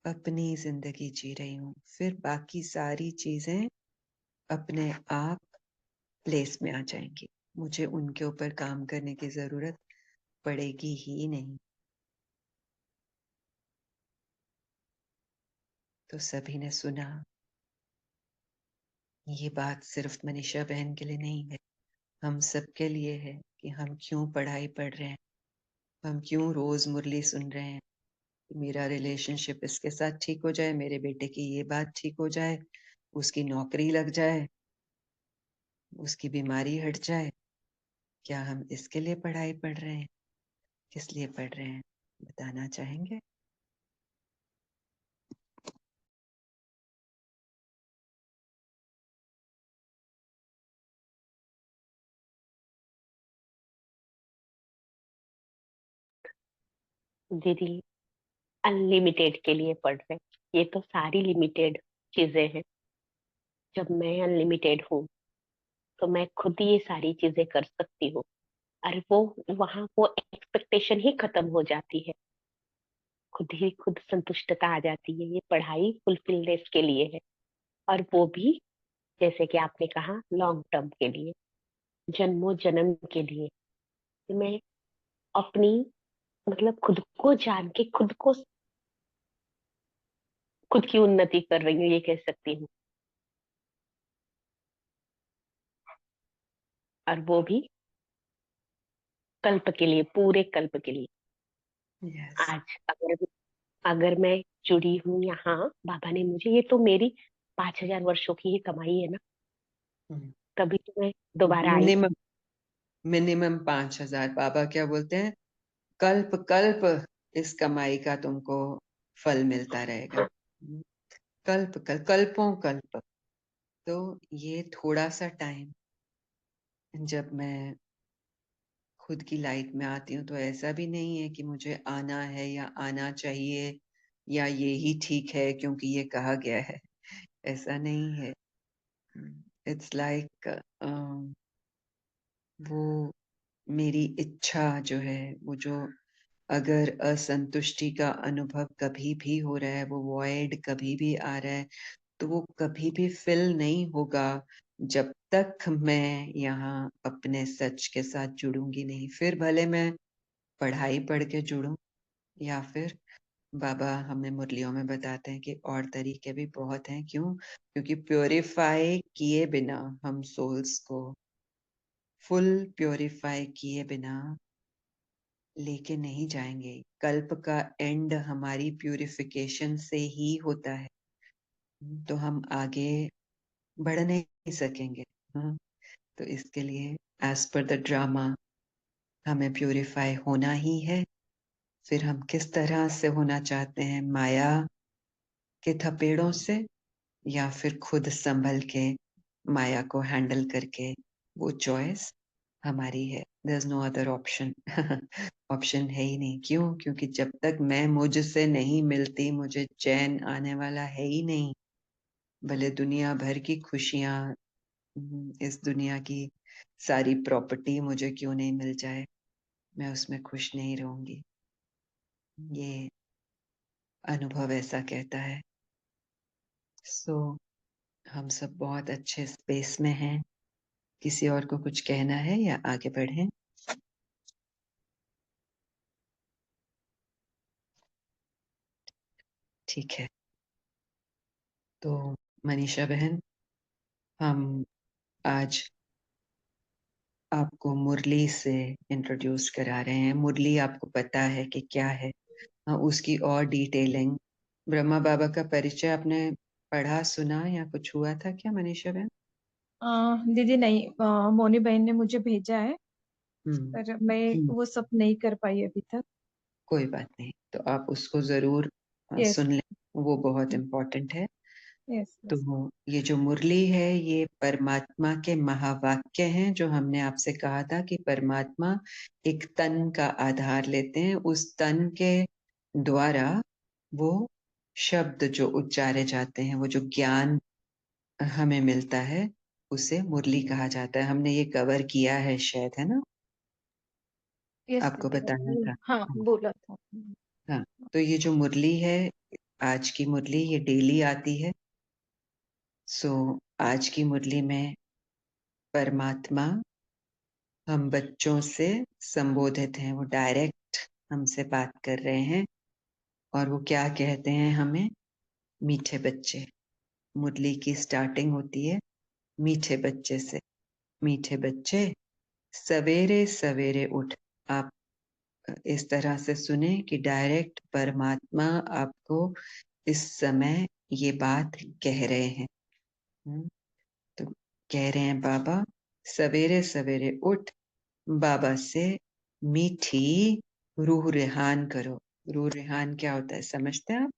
अपनी जिंदगी जी रही हूँ। फिर बाकी सारी चीजें अपने आप प्लेस में आ जाएंगी। मुझे उनके ऊपर काम करने की जरूरत पड़ेगी ही नहीं। तो सभी ने सुना। ये बात सिर्फ मनीषा बहन के लिए नहीं है, हम सबके लिए है कि हम क्यों पढ़ाई पढ़ रहे हैं, हम क्यों रोज मुरली सुन रहे हैं। मेरा रिलेशनशिप इसके साथ ठीक हो जाए, मेरे बेटे की ये बात ठीक हो जाए, उसकी नौकरी लग जाए, उसकी बीमारी हट जाए। क्या हम इसके लिए पढ़ाई पढ़ रहे हैं? किस लिए पढ़ रहे हैं? बताना चाहेंगे? दीदी, अनलिमिटेड के लिए पढ़ रहे हैं। ये तो सारी लिमिटेड चीजें हैं। जब मैं अनलिमिटेड हूँ तो मैं खुद ये सारी चीजें कर सकती हूँ। और वो वहां वो एक्सपेक्टेशन ही खत्म हो जाती है। खुद ही खुद संतुष्टता आ जाती है। ये पढ़ाई फुलफिलनेस के लिए है। और वो भी जैसे कि आपने कहा लॉन्ग टर्म के लिए, जन्मों जन्म के लिए। मैं अपनी मतलब खुद को जान के खुद की उन्नति कर रही हूँ, ये कह सकती हूँ। और वो भी कल्प के लिए, पूरे कल्प के लिए। यस। आज अगर अगर मैं जुड़ी हूँ यहाँ, बाबा ने मुझे, ये तो मेरी 5,000 वर्षों की ही कमाई है ना, तभी तो मैं दोबारा आई। Minimum minimum 5,000। बाबा क्या बोलते हैं, कल्प कल्प इस कमाई का तुमको फल मिलता रहेगा। कल्प कल्प, कल्पों कल्प। तो ये थोड़ा सा टाइम जब मैं खुद की लाइफ में आती हूँ, तो ऐसा भी नहीं है कि मुझे आना है या आना चाहिए या ये ही ठीक है क्योंकि ये कहा गया है, ऐसा नहीं है। इट्स लाइक वो मेरी इच्छा जो है, वो जो अगर असंतुष्टि का अनुभव कभी भी हो रहा है, वो वॉइड कभी भी आ रहा है, तो वो कभी भी फिल नहीं होगा जब तक मैं यहाँ अपने सच के साथ जुड़ूंगी नहीं। फिर भले मैं पढ़ाई पढ़ के जुड़ूं, या फिर बाबा हमें मुरलियों में बताते हैं कि और तरीके भी बहुत हैं। क्यों? क्योंकि प्योरीफाई किए बिना, हम सोल्स को फुल प्योरीफाई किए बिना लेके नहीं जाएंगे। कल्प का एंड हमारी प्यूरिफिकेशन से ही होता है, तो हम आगे बढ़ नहीं सकेंगे। हाँ, तो इसके लिए एज पर द ड्रामा हमें प्यूरिफाई होना ही है। फिर हम किस तरह से होना चाहते हैं, माया के थपेड़ों से या फिर खुद संभल के माया को हैंडल करके, वो चॉइस हमारी है। There is no other option. Option है ही नहीं। क्यों? क्योंकि जब तक मैं मुझसे नहीं मिलती, मुझे चैन आने वाला है ही नहीं। भले दुनिया भर की खुशियां, इस दुनिया की सारी प्रॉपर्टी मुझे क्यों नहीं मिल जाए, मैं उसमें खुश नहीं रहूंगी। ये अनुभव ऐसा कहता है। सो हम सब बहुत अच्छे स्पेस में हैं। किसी और को कुछ कहना है या आगे बढ़ें? ठीक है, तो मनीषा बहन, हम आज आपको मुरली से इंट्रोड्यूस करा रहे हैं। मुरली आपको पता है कि क्या है। हाँ, उसकी और डिटेलिंग, ब्रह्मा बाबा का परिचय आपने पढ़ा, सुना या कुछ हुआ था क्या मनीषा बहन? दीदी नहीं, मोनी बहन ने मुझे भेजा है, हम्म। पर मैं वो सब नहीं कर पाई अभी तक। कोई बात नहीं, तो आप उसको जरूर यस। सुन लें, वो बहुत इम्पोर्टेंट है। यस। तो यस। ये जो मुरली है, ये परमात्मा के महावाक्य हैं, जो हमने आपसे कहा था कि परमात्मा एक तन का आधार लेते हैं। उस तन के द्वारा वो शब्द जो उच्चारे जाते हैं, वो जो ज्ञान हमें मिलता है, उसे मुरली कहा जाता है। हमने ये कवर किया है शायद, है ना? यस आपको दीदी, बताना था। हाँ हाँ। बोला था। हाँ, तो ये जो मुरली है, आज की मुरली, ये डेली आती है। सो आज की मुरली में परमात्मा हम बच्चों से संबोधित हैं, वो डायरेक्ट हमसे बात कर रहे हैं। और वो क्या कहते हैं हमें? मीठे बच्चे। मुरली की स्टार्टिंग होती है मीठे बच्चे से। मीठे बच्चे, सवेरे सवेरे उठ। आप इस तरह से सुने कि डायरेक्ट परमात्मा आपको इस समय ये बात कह रहे हैं। तो कह रहे हैं, बाबा सवेरे सवेरे उठ, बाबा से मीठी रूह रेहान करो। रूह रेहान क्या होता है, समझते हैं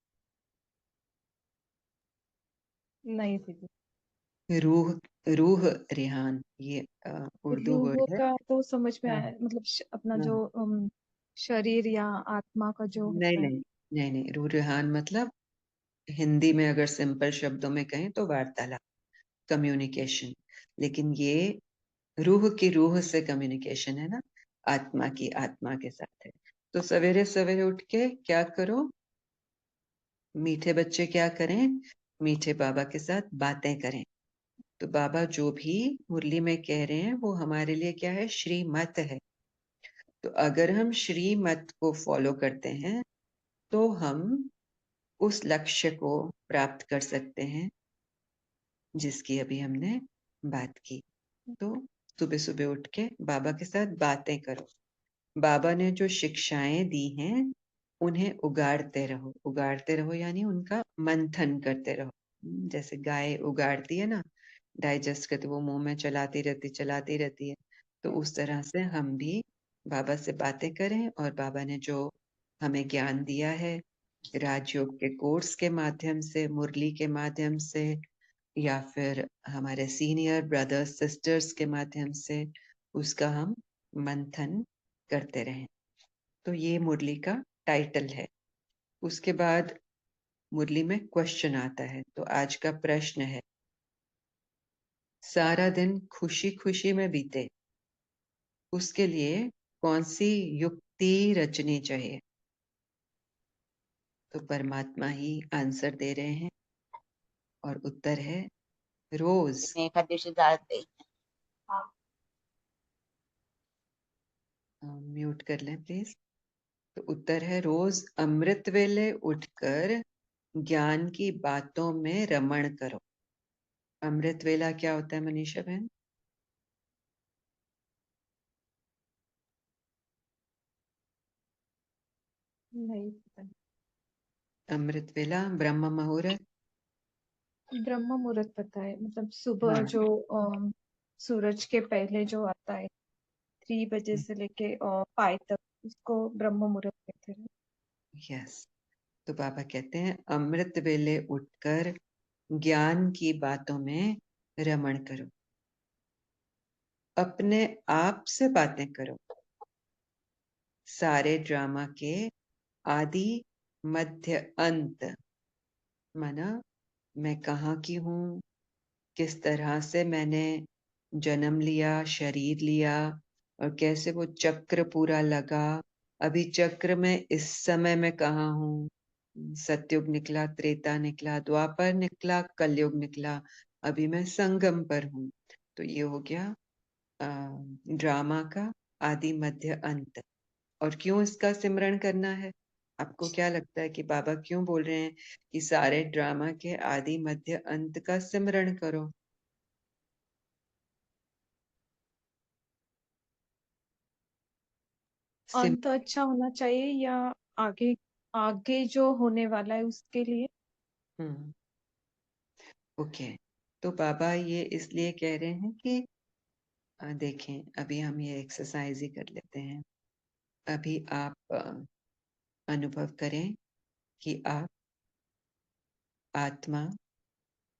नहीं दीदी। आप? रूह, रूह रेहान, ये उर्दू रूह वर्ड है। का तो समझ में हाँ, आया, मतलब अपना हाँ। जो शरीर या आत्मा का जो नहीं होता है। नहीं, नहीं नहीं, रूह रेहान मतलब हिंदी में अगर सिंपल शब्दों में कहें तो वार्तालाप, कम्युनिकेशन। लेकिन ये रूह की रूह से कम्युनिकेशन है ना, आत्मा की आत्मा के साथ है। तो सवेरे सवेरे उठ के क्या करो? मीठे बच्चे क्या करें? मीठे बाबा के साथ बातें करें। तो बाबा जो भी मुरली में कह रहे हैं, वो हमारे लिए क्या है? श्रीमत है। तो अगर हम श्रीमत को फॉलो करते हैं, तो हम उस लक्ष्य को प्राप्त कर सकते हैं जिसकी अभी हमने बात की। तो सुबह सुबह उठ के बाबा के साथ बातें करो। बाबा ने जो शिक्षाएं दी हैं उन्हें उगाड़ते रहो यानी उनका मंथन करते रहो। जैसे गाय उगाड़ती है ना, डाइजेस्ट करती, वो मुंह में चलाती रहती है। तो उस तरह से हम भी बाबा से बातें करें और बाबा ने जो हमें ज्ञान दिया है राजयोग के कोर्स के माध्यम से, मुरली के माध्यम से, या फिर हमारे सीनियर ब्रदर्स सिस्टर्स के माध्यम से, उसका हम मंथन करते रहें। तो ये मुरली का टाइटल है। उसके बाद मुरली में क्वेश्चन आता है। तो आज का प्रश्न है, सारा दिन खुशी खुशी में बीते उसके लिए कौन सी युक्ति रचनी चाहिए? तो परमात्मा ही आंसर दे रहे हैं और उत्तर है रोज। एखाद दिवशी जाते म्यूट कर लें प्लीज। तो उत्तर है रोज अमृत वेले उठकर ज्ञान की बातों में रमण करो। अमृत वेला क्या होता है मनीषा बहन? नहीं पता। अमृत वेला ब्रह्म मुहूर्त। ब्रह्म मुहूर्त पता है, मतलब सुबह हाँ, जो सूरज के पहले जो आता है 3 बजे से लेके 5 तक, उसको ब्रह्म मुहूर्त कहते हैं। यस। तो बाबा कहते हैं अमृत वेले उठकर ज्ञान की बातों में रमण करो, अपने आप से बातें करो, सारे ड्रामा के आदि मध्य अंत। माना मैं कहाँ की हूँ, किस तरह से मैंने जन्म लिया, शरीर लिया, और कैसे वो चक्र पूरा लगा। अभी चक्र में इस समय मैं कहाँ हूँ? सतयुग निकला, त्रेता निकला, द्वापर निकला, कलयुग निकला, अभी मैं संगम पर हूँ। तो ये हो गया ड्रामा का आदि मध्य अंत। और क्यों इसका सिमरण करना है? आपको क्या लगता है कि बाबा क्यों बोल रहे हैं कि सारे ड्रामा के आदि मध्य अंत का सिमरण करो? सिम अंत अच्छा होना चाहिए या आगे आगे जो होने वाला है उसके लिए? हम्म, ओके। तो बाबा ये इसलिए कह रहे हैं कि देखें, अभी हम ये एक्सरसाइज ही कर लेते हैं। अभी आप अनुभव करें कि आप आत्मा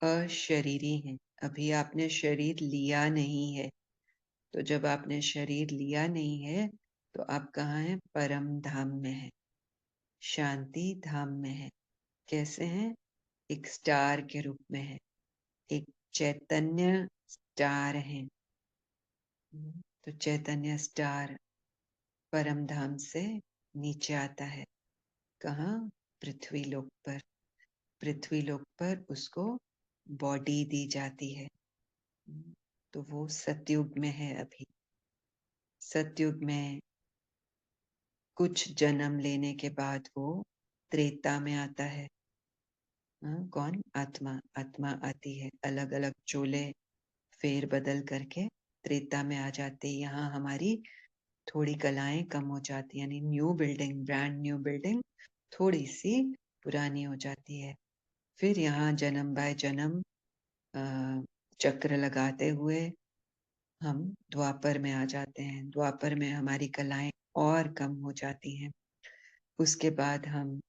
अशरीरी हैं। अभी आपने शरीर लिया नहीं है। तो जब आपने शरीर लिया नहीं है तो आप कहाँ हैं? परम धाम में है, शांति धाम में है। कैसे हैं? एक स्टार के रूप में है, एक चैतन्य स्टार है। तो चैतन्य स्टार परम धाम से नीचे आता है। कहाँ? पृथ्वी लोक पर। पृथ्वी लोक पर उसको बॉडी दी जाती है। तो वो सतयुग में है अभी। सतयुग में कुछ जन्म लेने के बाद वो त्रेता में आता है। कौन? आत्मा। आत्मा आती है, अलग अलग चोले फेर बदल करके त्रेता में आ जाती है। यहाँ हमारी थोड़ी कलाएं कम हो जाती है, यानी new building, brand new building थोड़ी सी पुरानी हो जाती है। फिर यहाँ जन्म बाय जन्म चक्र लगाते हुए हम द्वापर में आ जाते हैं। द्वापर में हमारी कलाएं और कम हो जाती हैं। उसके बाद हम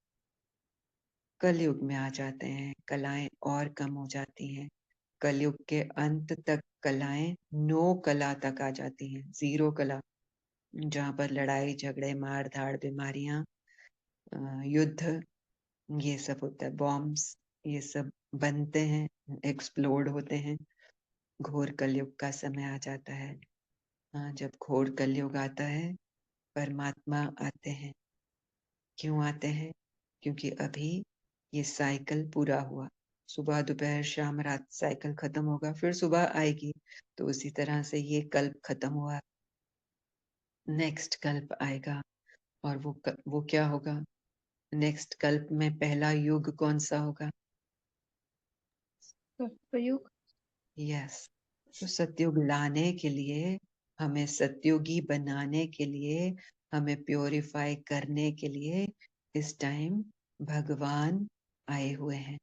कलयुग में आ जाते हैं, कलाएं और कम हो जाती हैं। कलयुग के अंत तक कलाएं नो कला तक आ जाती हैं, 0 कला, जहाँ पर लड़ाई झगड़े मार धाड़ बीमारियां युद्ध ये सब होता है, बॉम्ब्स ये सब बनते हैं, एक्सप्लोड होते हैं। घोर कलयुग का समय आ जाता है। जब घोर कलयुग आता है परमात्मा आते हैं। क्यों आते हैं? क्योंकि अभी ये साइकिल पूरा हुआ। सुबह दोपहर शाम रात साइकिल खत्म होगा, फिर सुबह आएगी। तो उसी तरह से ये कल्प खत्म हुआ, नेक्स्ट कल्प आएगा। और वो क्या होगा? नेक्स्ट कल्प में पहला युग कौन सा होगा? सतयुग। यस। तो सतयुग लाने के लिए, हमें सतयुगी बनाने के लिए हमें प्योरीफाई करने के लिए इस टाइम भगवान आए हुए हैं।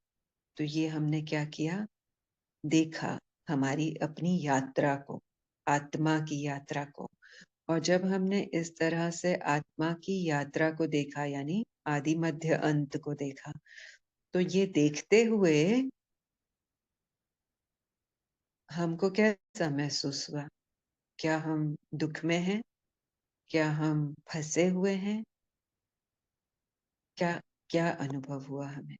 तो ये हमने क्या किया, देखा हमारी अपनी यात्रा को, आत्मा की यात्रा को। और जब हमने इस तरह से आत्मा की यात्रा को देखा, यानी आदि मध्य अंत को देखा, तो ये देखते हुए हमको कैसा महसूस हुआ? क्या हम दुख में हैं? क्या हम फंसे हुए हैं? क्या क्या अनुभव हुआ हमें?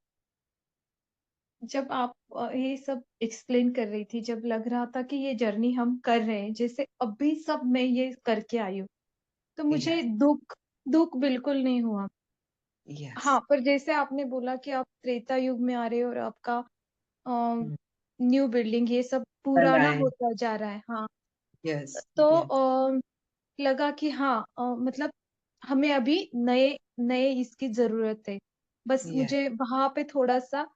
जब आप ये सब एक्सप्लेन कर रही थी, जब लग रहा था कि ये जर्नी हम कर रहे हैं, जैसे अभी सब मैं ये करके आई हूँ, तो मुझे यस, दुःख दुःख बिल्कुल नहीं हुआ। यस, हाँ, पर जैसे आपने बोला कि आप त्रेता युग में आ रहे हो और आपका अ, न्यू बिल्डिंग ये सब पुराना अलाइन, होता जा रहा है। हाँ, यस, तो यस, लगा कि हाँ मतलब हमें अभी नए नए इसकी ज़रूरत है। बस यस, मुझे वहाँ पे थोड़ा-सा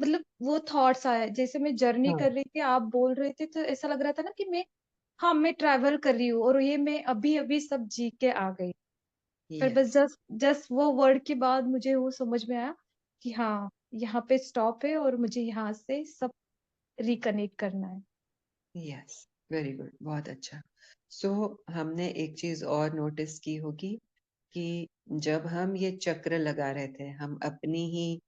मतलब वो थॉट्स आया, जैसे मैं जर्नी हाँ, कर रही थी, आप बोल रहे थे, तो ऐसा लग रहा था ना कि मैं ट्रैवल कर रही हूँ और ये मैं अभी-अभी सब जी के आ गई। पर बस यस, जस्ट जस्ट वो वर्ड के बाद मुझे वो समझ में आया कि हाँ, यहाँ पे स्टॉप है और मुझे यहाँ से सब रिकनेक्ट करना है। यस, वेरी गुड, बहुत अच्छा। सो हमने एक चीज और नोटिस की होगी कि जब हम ये चक्र लगा रहे थे, हम अपनी ही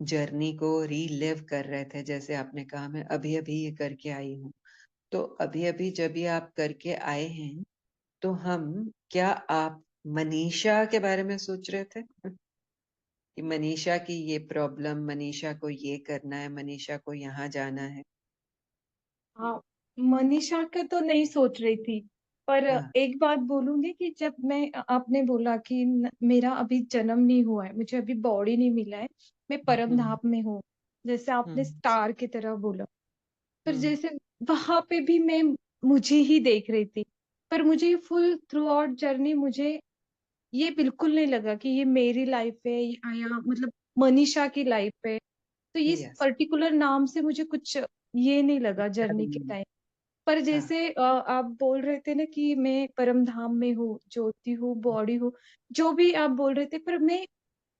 जर्नी को रीलिव कर रहे थे, जैसे आपने कहा मैं अभी अभी ये करके आई हूँ। तो अभी अभी जब ये आप करके आए हैं, तो हम, क्या आप मनीषा के बारे में सोच रहे थे कि मनीषा की ये प्रॉब्लम, मनीषा को ये करना है, मनीषा को यहाँ जाना है? हाँ, मनीषा का तो नहीं सोच रही थी, पर हाँ, एक बात बोलूंगी कि जब आपने बोला कि मेरा अभी जन्म नहीं हुआ है, मुझे अभी बॉडी नहीं मिला है, मैं परम हम्म, धाम में हूँ, जैसे आपने हम्म, स्टार की तरह बोला। पर हम्म, जैसे वहां पे भी मैं मुझे ही देख रही थी, पर मुझे फुल थ्रू आउट जर्नी मुझे ये बिल्कुल नहीं लगा कि ये मेरी लाइफ है या मतलब मनीषा की लाइफ है। तो ये यस, पर्टिकुलर नाम से मुझे कुछ ये नहीं लगा जर्नी के टाइम। पर हाँ, जैसे आप बोल रहे थे ना कि मैं परम धाम में हूँ, ज्योति हूँ, बॉडी हूँ, जो भी आप बोल रहे थे, पर मैं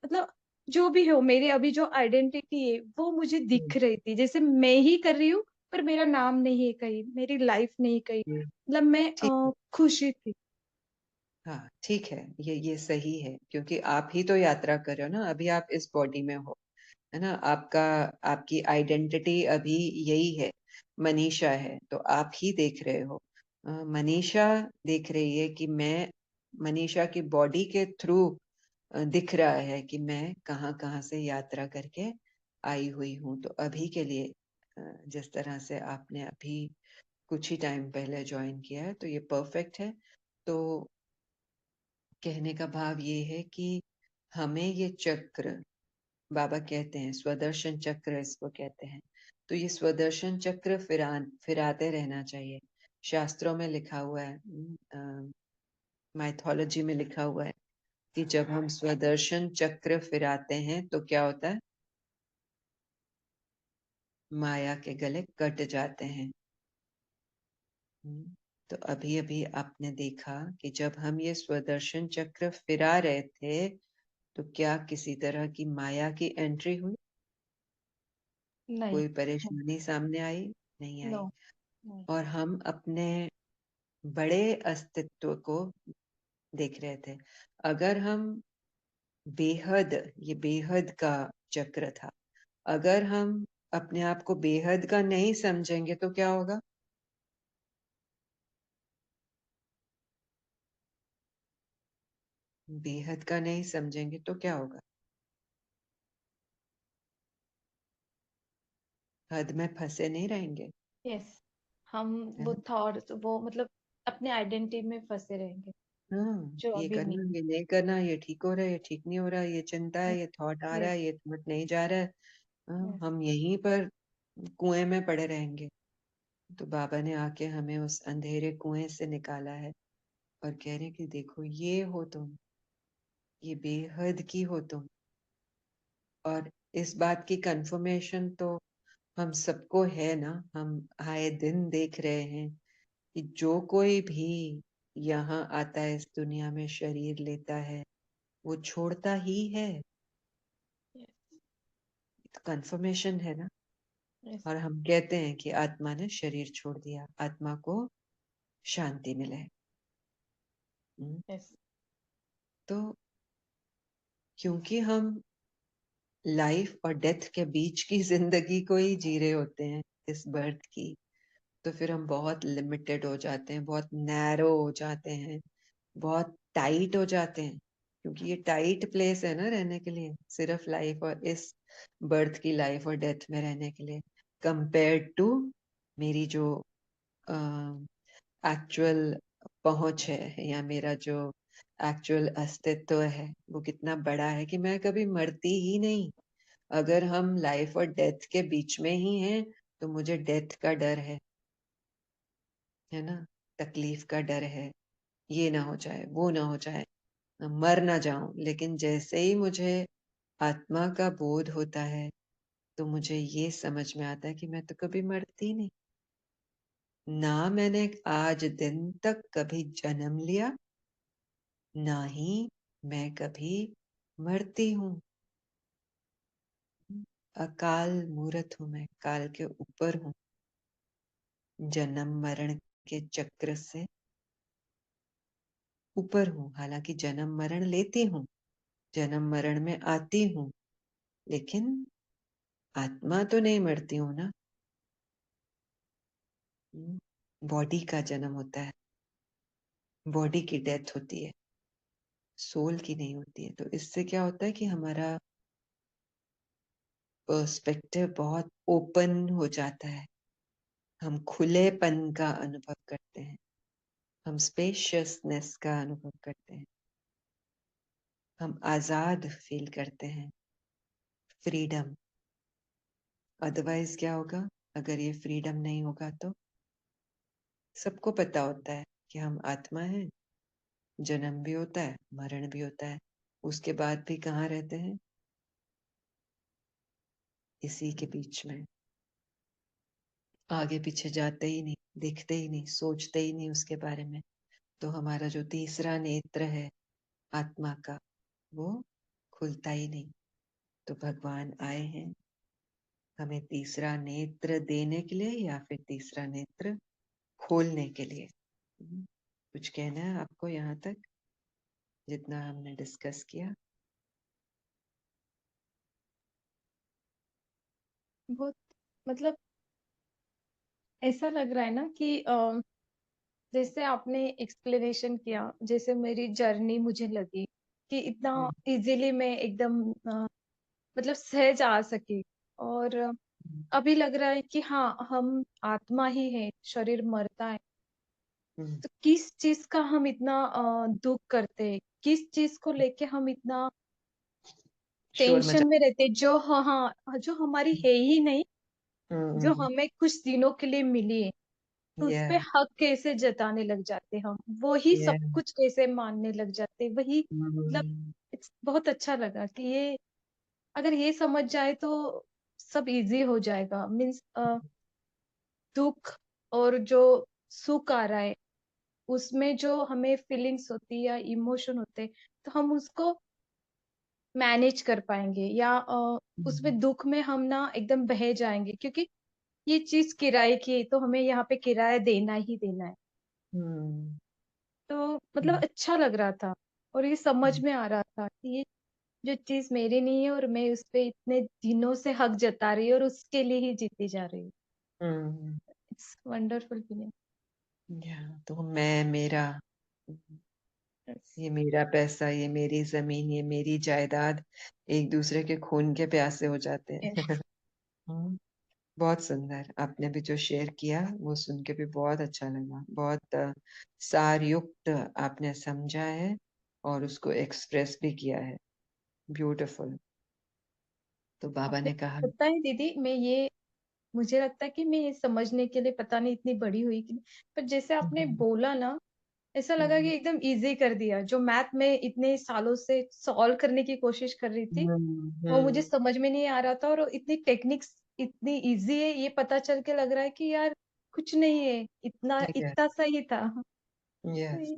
मतलब जो भी हो मेरी अभी जो आइडेंटिटी है वो मुझे हम्म, दिख रही थी, जैसे मैं ही कर रही हूँ, पर मेरा नाम नहीं है कहीं, मेरी लाइफ नहीं कहीं, हम्म, मतलब मैं ठीक है, खुशी थी। हाँ ठीक है, ये सही है, क्योंकि आप ही तो यात्रा कर रहे हो ना, अभी आप इस बॉडी में हो, है ना? आपका, आपकी आइडेंटिटी अभी यही है, मनीषा है, तो आप ही देख रहे हो। मनीषा देख रही है कि मैं, मनीषा की बॉडी के थ्रू दिख रहा है कि मैं कहाँ कहाँ से यात्रा करके आई हुई हूँ। तो अभी के लिए जिस तरह से आपने अभी कुछ ही टाइम पहले ज्वाइन किया है, तो ये परफेक्ट है। तो कहने का भाव ये है कि हमें ये चक्र, बाबा कहते हैं स्वदर्शन चक्र इसको कहते हैं, तो ये स्वदर्शन चक्र फिराते रहना चाहिए। शास्त्रों में लिखा हुआ है, माइथोलॉजी में लिखा हुआ है कि जब हम स्वदर्शन चक्र फिराते हैं तो क्या होता है? माया के गले कट जाते हैं। तो अभी अभी आपने देखा कि जब हम ये स्वदर्शन चक्र फिरा रहे थे, तो क्या किसी तरह की माया की एंट्री हुई? नहीं। कोई परेशानी सामने आई? नहीं नो। आई। नहीं। और हम अपने बड़े अस्तित्व को देख रहे थे। अगर हम बेहद, ये बेहद का चक्र था, अगर हम अपने आप को बेहद का नहीं समझेंगे तो क्या होगा? बेहद का नहीं समझेंगे तो क्या होगा? हद में फंसे नहीं रहेंगे, यस, हम है वो ना? थॉट्स वो मतलब अपने आइडेंटिटी में फंसे रहेंगे हाँ, जो ये अभी नहीं करना, है। ये नहीं करना, ये ठीक हो रहा है, ये ठीक नहीं हो रहा, ये चिंता है, ये थॉट आ रहा यस। है, ये थॉट नहीं जा रहा है। हाँ, यस। हम यहीं पर कुएं में पड़े रहेंगे। तो बाबा ने आके हमें उस अंधेरे कुएं से निकाला है और कह रहे हैं कि देखो ये हो तुम, ये बेहद की हो तुम। और इस बात की कंफर्मेशन तो हम सबको है ना, हम आए दिन देख रहे हैं कि जो कोई भी यहाँ आता है, इस दुनिया में शरीर लेता है, वो छोड़ता ही है। कंफर्मेशन है ना। यस और हम कहते हैं कि आत्मा ने शरीर छोड़ दिया, आत्मा को शांति मिले। हम्म, यस तो क्योंकि हम लाइफ और डेथ के बीच की जिंदगी को ही जी रहे होते हैं, इस बर्थ की, तो फिर हम बहुत लिमिटेड हो जाते हैं, बहुत नैरो हो जाते हैं, बहुत टाइट हो जाते हैं। क्योंकि ये टाइट प्लेस है ना रहने के लिए, सिर्फ लाइफ और इस बर्थ की लाइफ और डेथ में रहने के लिए, कंपेयर्ड टू मेरी जो एक्चुअल पहुंच है, या मेरा जो एक्चुअल अस्तित्व है, वो कितना बड़ा है कि मैं कभी मरती ही नहीं। अगर हम लाइफ और डेथ के बीच में ही हैं, तो मुझे डेथ का डर है ना, तकलीफ का डर है, ये ना हो जाए, वो ना हो जाए, मर ना जाऊं। लेकिन जैसे ही मुझे आत्मा का बोध होता है, तो मुझे ये समझ में आता है कि मैं तो कभी मरती नहीं। ना मैंने आज दिन तक कभी जन्म लिया, ना ही मैं कभी मरती हूँ। अकाल मूर्त हूँ मैं, काल के ऊपर हूँ, जन्म मरण के चक्र से ऊपर हूँ। हालांकि जन्म मरण लेती हूँ, जन्म मरण में आती हूँ, लेकिन आत्मा तो नहीं मरती हूँ ना। बॉडी का जन्म होता है, बॉडी की डेथ होती है, सोल की नहीं होती है। तो इससे क्या होता है कि हमारा पर्सपेक्टिव बहुत ओपन हो जाता है, हम खुलेपन का अनुभव करते हैं, हम स्पेशियसनेस का अनुभव करते हैं, हम आजाद फील करते हैं, फ्रीडम। अदरवाइज क्या होगा? अगर ये फ्रीडम नहीं होगा तो सबको पता होता है कि हम आत्मा हैं, जन्म भी होता है, मरण भी होता है, उसके बाद भी कहाँ रहते हैं? इसी के बीच में, आगे पीछे जाते ही नहीं, देखते ही नहीं, सोचते ही नहीं उसके बारे में। तो हमारा जो तीसरा नेत्र है आत्मा का, वो खुलता ही नहीं। तो भगवान आए हैं हमें तीसरा नेत्र देने के लिए, या फिर तीसरा नेत्र खोलने के लिए। कुछ कहना है आपको यहाँ तक, जितना हमने डिस्कस किया? बहुत मतलब ऐसा लग रहा है ना कि जैसे आपने एक्सप्लेनेशन किया, जैसे मेरी जर्नी मुझे लगी कि इतना हम्म, इजीली मैं एकदम मतलब सहज आ सकी। और हम्म, अभी लग रहा है कि हाँ, हम आत्मा ही है, शरीर मरता है। हम्म। तो किस चीज का हम इतना दुख करते हैं, किस चीज को लेके हम इतना शोर मचा। टेंशन में रहते हैं, जो हाँ हाँ जो हमारी है ही नहीं, जो हम्म। हमें कुछ दिनों के लिए मिली है। तो उस या पे हक कैसे जताने लग जाते हम, वही या सब कुछ कैसे मानने लग जाते, वही मतलब हम्म, बहुत अच्छा लगा कि ये अगर ये समझ जाए तो सब इजी हो जाएगा। मीन्स दुख और जो सुख आ रहा है, उसमें जो हमें फीलिंग्स होती है या इमोशन होते, तो हम उसको मैनेज कर पाएंगे, या हम्म, उसमें दुख में हम ना एकदम बह जाएंगे, क्योंकि ये चीज किराए की है, तो हमें यहाँ पे किराया देना ही देना है। हम्म, तो मतलब हम्म, अच्छा लग रहा था, और ये समझ हम्म, में आ रहा था कि ये जो चीज मेरी नहीं है, और मैं उस पे इतने दिनों से हक जता रही हूँ और उसके लिए ही जीती जा रही हूँ। हम्म। It's wonderful feeling. या तो मैं मेरा, ये मेरा पैसा, ये मेरी जमीन, ये मेरी जायदाद, एक दूसरे के खून के प्यासे हो जाते हैं। हम्म, बहुत सुंदर आपने भी जो शेयर किया, वो सुन के भी बहुत अच्छा लगा। बहुत सारयुक्त आपने समझा है और उसको एक्सप्रेस भी किया है। ब्यूटीफुल। तो बाबा आपने ने कहा। पता है दीदी, मैं ये मुझे लगता है कि मैं ये समझने के लिए पता नहीं इतनी बड़ी हुई कि, पर जैसे आपने हम्म, बोला ना, ऐसा लगा हम्म, कि एकदम इजी कर दिया। जो मैथ में इतने सालों से सॉल्व करने की कोशिश कर रही थी, हम्म, वो मुझे समझ में नहीं आ रहा था, और इतनी टेक्निक्स इतनी इजी है, ये पता चल के लग रहा है कि यार कुछ नहीं है, इतना या, इतना सा ही था। यस,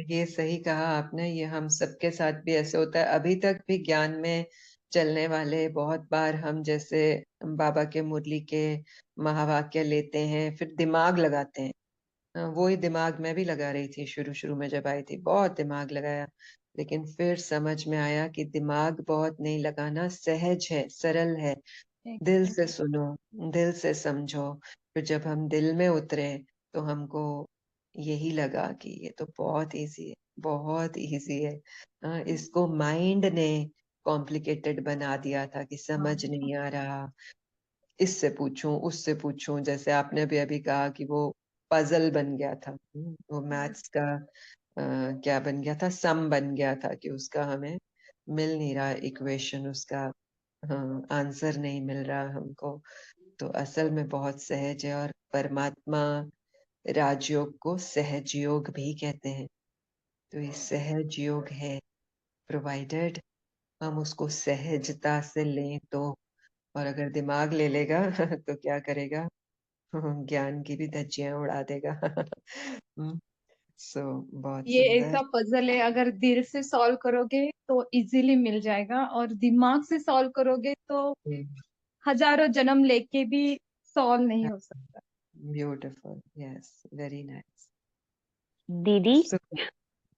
ये सही कहा आपने। ये हम सबके साथ भी ऐसे होता है। अभी तक भी ज्ञान में चलने वाले बहुत बार हम जैसे बाबा के मुरली के महावाक्य लेते हैं, फिर दिमाग लगाते हैं। वो ही दिमाग मैं भी लगा रही थी शुरू शुरू में जब आई थी, बहुत दिमाग लगाया। लेकिन फिर समझ में आया कि दिमाग बहुत नहीं लगाना, सहज है, सरल है। दिल से एग्जैक्टली। सुनो, दिल से समझो। फिर जब हम दिल में उतरे तो हमको यही लगा कि ये तो बहुत इजी है, बहुत इजी है। इसको माइंड ने कॉम्प्लिकेटेड बना दिया था कि हाँ समझ नहीं आ रहा, इससे पूछूं उससे पूछूं। जैसे आपने भी अभी कहा कि वो पजल बन गया था। वो मैथ्स का क्या बन गया था, सम बन गया था कि उसका हमें मिल नहीं रहा इक्वेशन, उसका आंसर नहीं मिल रहा हमको। तो असल में बहुत सहज है। और परमात्मा राजयोग को सहज योग भी कहते हैं। तो ये सहज योग है, प्रोवाइडेड हम उसको सहजता से लें तो। और अगर दिमाग ले लेगा तो क्या करेगा, ज्ञान की भी धज्जियां उड़ा देगा। सो बहुत ये सुंदर। ऐसा पजल है, अगर दिल से सॉल्व करोगे तो इजीली मिल जाएगा, और दिमाग से सॉल्व करोगे तो हजारों जन्म लेके भी सॉल्व नहीं हो सकता। Beautiful, yes, very nice. दीदी, सो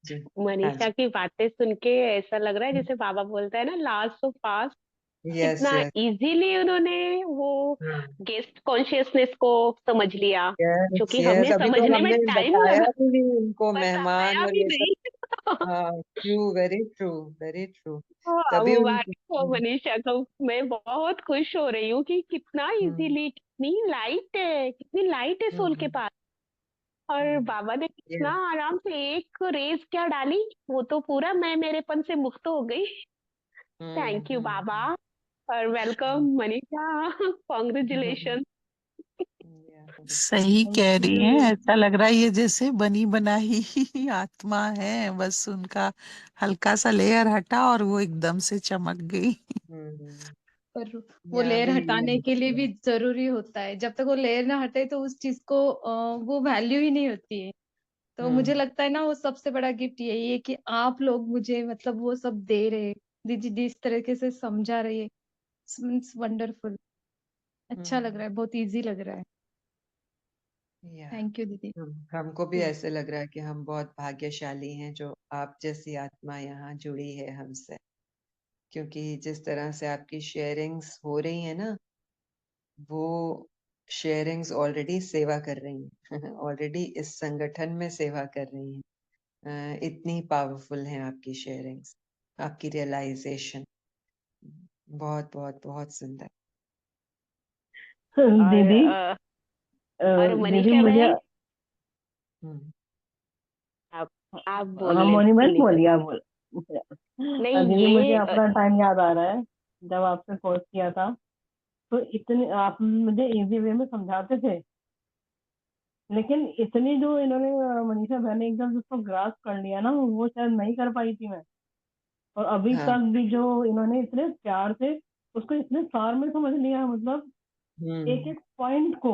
जी, हाँ मनीषा जी, की बातें सुन के ऐसा लग रहा है जैसे बाबा बोलता है ना, लास्ट सो फास्ट। यस कितना यस, इजीली उन्होंने वो गेस्ट कॉन्शियसनेस को समझ लिया, जो यस कि हमें यस। अभी तो समझने में हमने टाइम बताया लगा। भी नहीं उनको, मेहमान बताया और भी ये सब। नहीं। हाँ, true, very true, very true. हाँ, तभी उनको मुबारक हो मनीषा को। मैं बहुत खुश हो रही हूँ कि कितना हम्म, इजीली, कितनी लाइट है, कितनी लाइट है सोल के हम्म, पास। और बाबा ने कितना yes, आराम से एक रेस क्या डाली, वो तो पूरा मैं मेरेपन से मुक्त हो गई। थैंक यू बाबा, और वेलकम मनीषा। कॉन्ग्रेचुलेशन। yeah, सही थैंक कह रही हैं, यू। ऐसा लग रहा है ये जैसे बनी बनाई ही आत्मा है, बस उनका हल्का सा लेयर हटा और वो एकदम से चमक गई। हम्म, पर वो यहाँ लेयर भी हटाने के लिए भी जरूरी होता है, जब तक वो लेयर ना हटे तो उस चीज को वो वैल्यू ही नहीं होती है। तो मुझे हम्म, लगता है ना, वो सबसे बड़ा गिफ्ट यही है कि आप लोग मुझे मतलब वो सब दे रहे, दीदी जिस तरीके से समझा रही है, इट्स वंडरफुल। अच्छा लग हम्म, रहा है, बहुत इजी लग रहा है। या थैंक यू दीदी। हमको भी ऐसे लग रहा है कि हम बहुत भाग्यशाली हैं जो आप जैसी आत्मा यहाँ जुड़ी है हमसे। क्योंकि जिस तरह से आपकी शेयरिंग्स हो रही है ना, वो शेयरिंग्स ऑलरेडी सेवा कर रही हैं। ऑलरेडी इस संगठन में सेवा कर रही हैं। इतनी पावरफुल हैं आपकी शेयरिंग्स, आपकी रियलाइजेशन। बहुत बहुत बहुत सुंदर। और दीदी, और दीदी मनीषा मुझे, बहन, हम्म, आप आप हाँ बोल ले मोनी बहन सुनीता। बोलिए, आप बोल। नहीं दीदी मुझे ये अपना टाइम याद आ रहा है, जब आपसे कोर्स किया था तो इतने आप मुझे इजी वे में समझाते थे, लेकिन इतनी जो इन्होंने मनीषा बहन ने एकदम जिसको ग्रास कर लिया ना, वो शायद नहीं कर पाई थी मैं। और अभी हाँ, तक भी जो इन्होंने इतने प्यार से उसको इतने सार में समझ लिया, मतलब एक हम्म, एक पॉइंट को।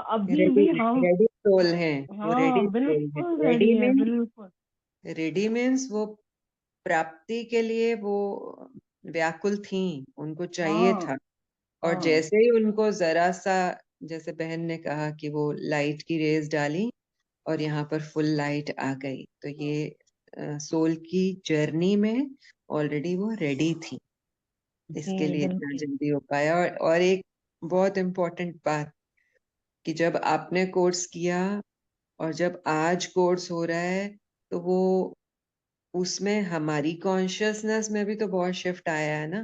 अभी रेडी, भी हम, रेडी सोल हैं। वो रेडी हाँ सोल है। बिल्कुल रेडी रेडी है, मीन्स, बिल्कुल। रेडी मीन्स वो प्राप्ति के लिए वो व्याकुल थी, उनको चाहिए हाँ था। और हाँ जैसे ही उनको जरा सा, जैसे बहन ने कहा कि वो लाइट की रेज डाली और यहाँ पर फुल लाइट आ गई, तो ये सोल की जर्नी में ऑलरेडी वो रेडी थी। इसके जी लिए इतना बिल्कुल। जल्दी हो पाया। और एक बहुत इम्पोर्टेंट बात, कि जब आपने कोर्स किया और जब आज कोर्स हो रहा है, तो वो उसमें हमारी कॉन्शियसनेस में भी तो बहुत शिफ्ट आया है ना।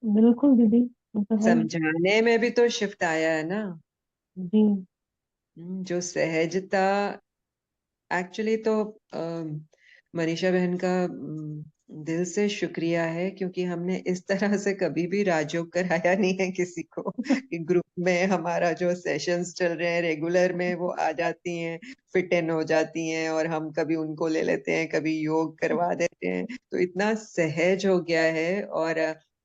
बिल्कुल दीदी, वो तो है ही। समझाने में भी तो शिफ्ट आया है ना। जी। जो सहजता, एक्चुअली तो मनीषा बहन का दिल से शुक्रिया है, क्योंकि हमने इस तरह से कभी भी राजयोग कराया नहीं है किसी को। कि ग्रुप में हमारा जो सेशंस चल रहे हैं रेगुलर में, वो आ जाती हैं, फिट इन हो जाती हैं, और हम कभी उनको ले लेते हैं, कभी योग करवा देते हैं। तो इतना सहज हो गया है। और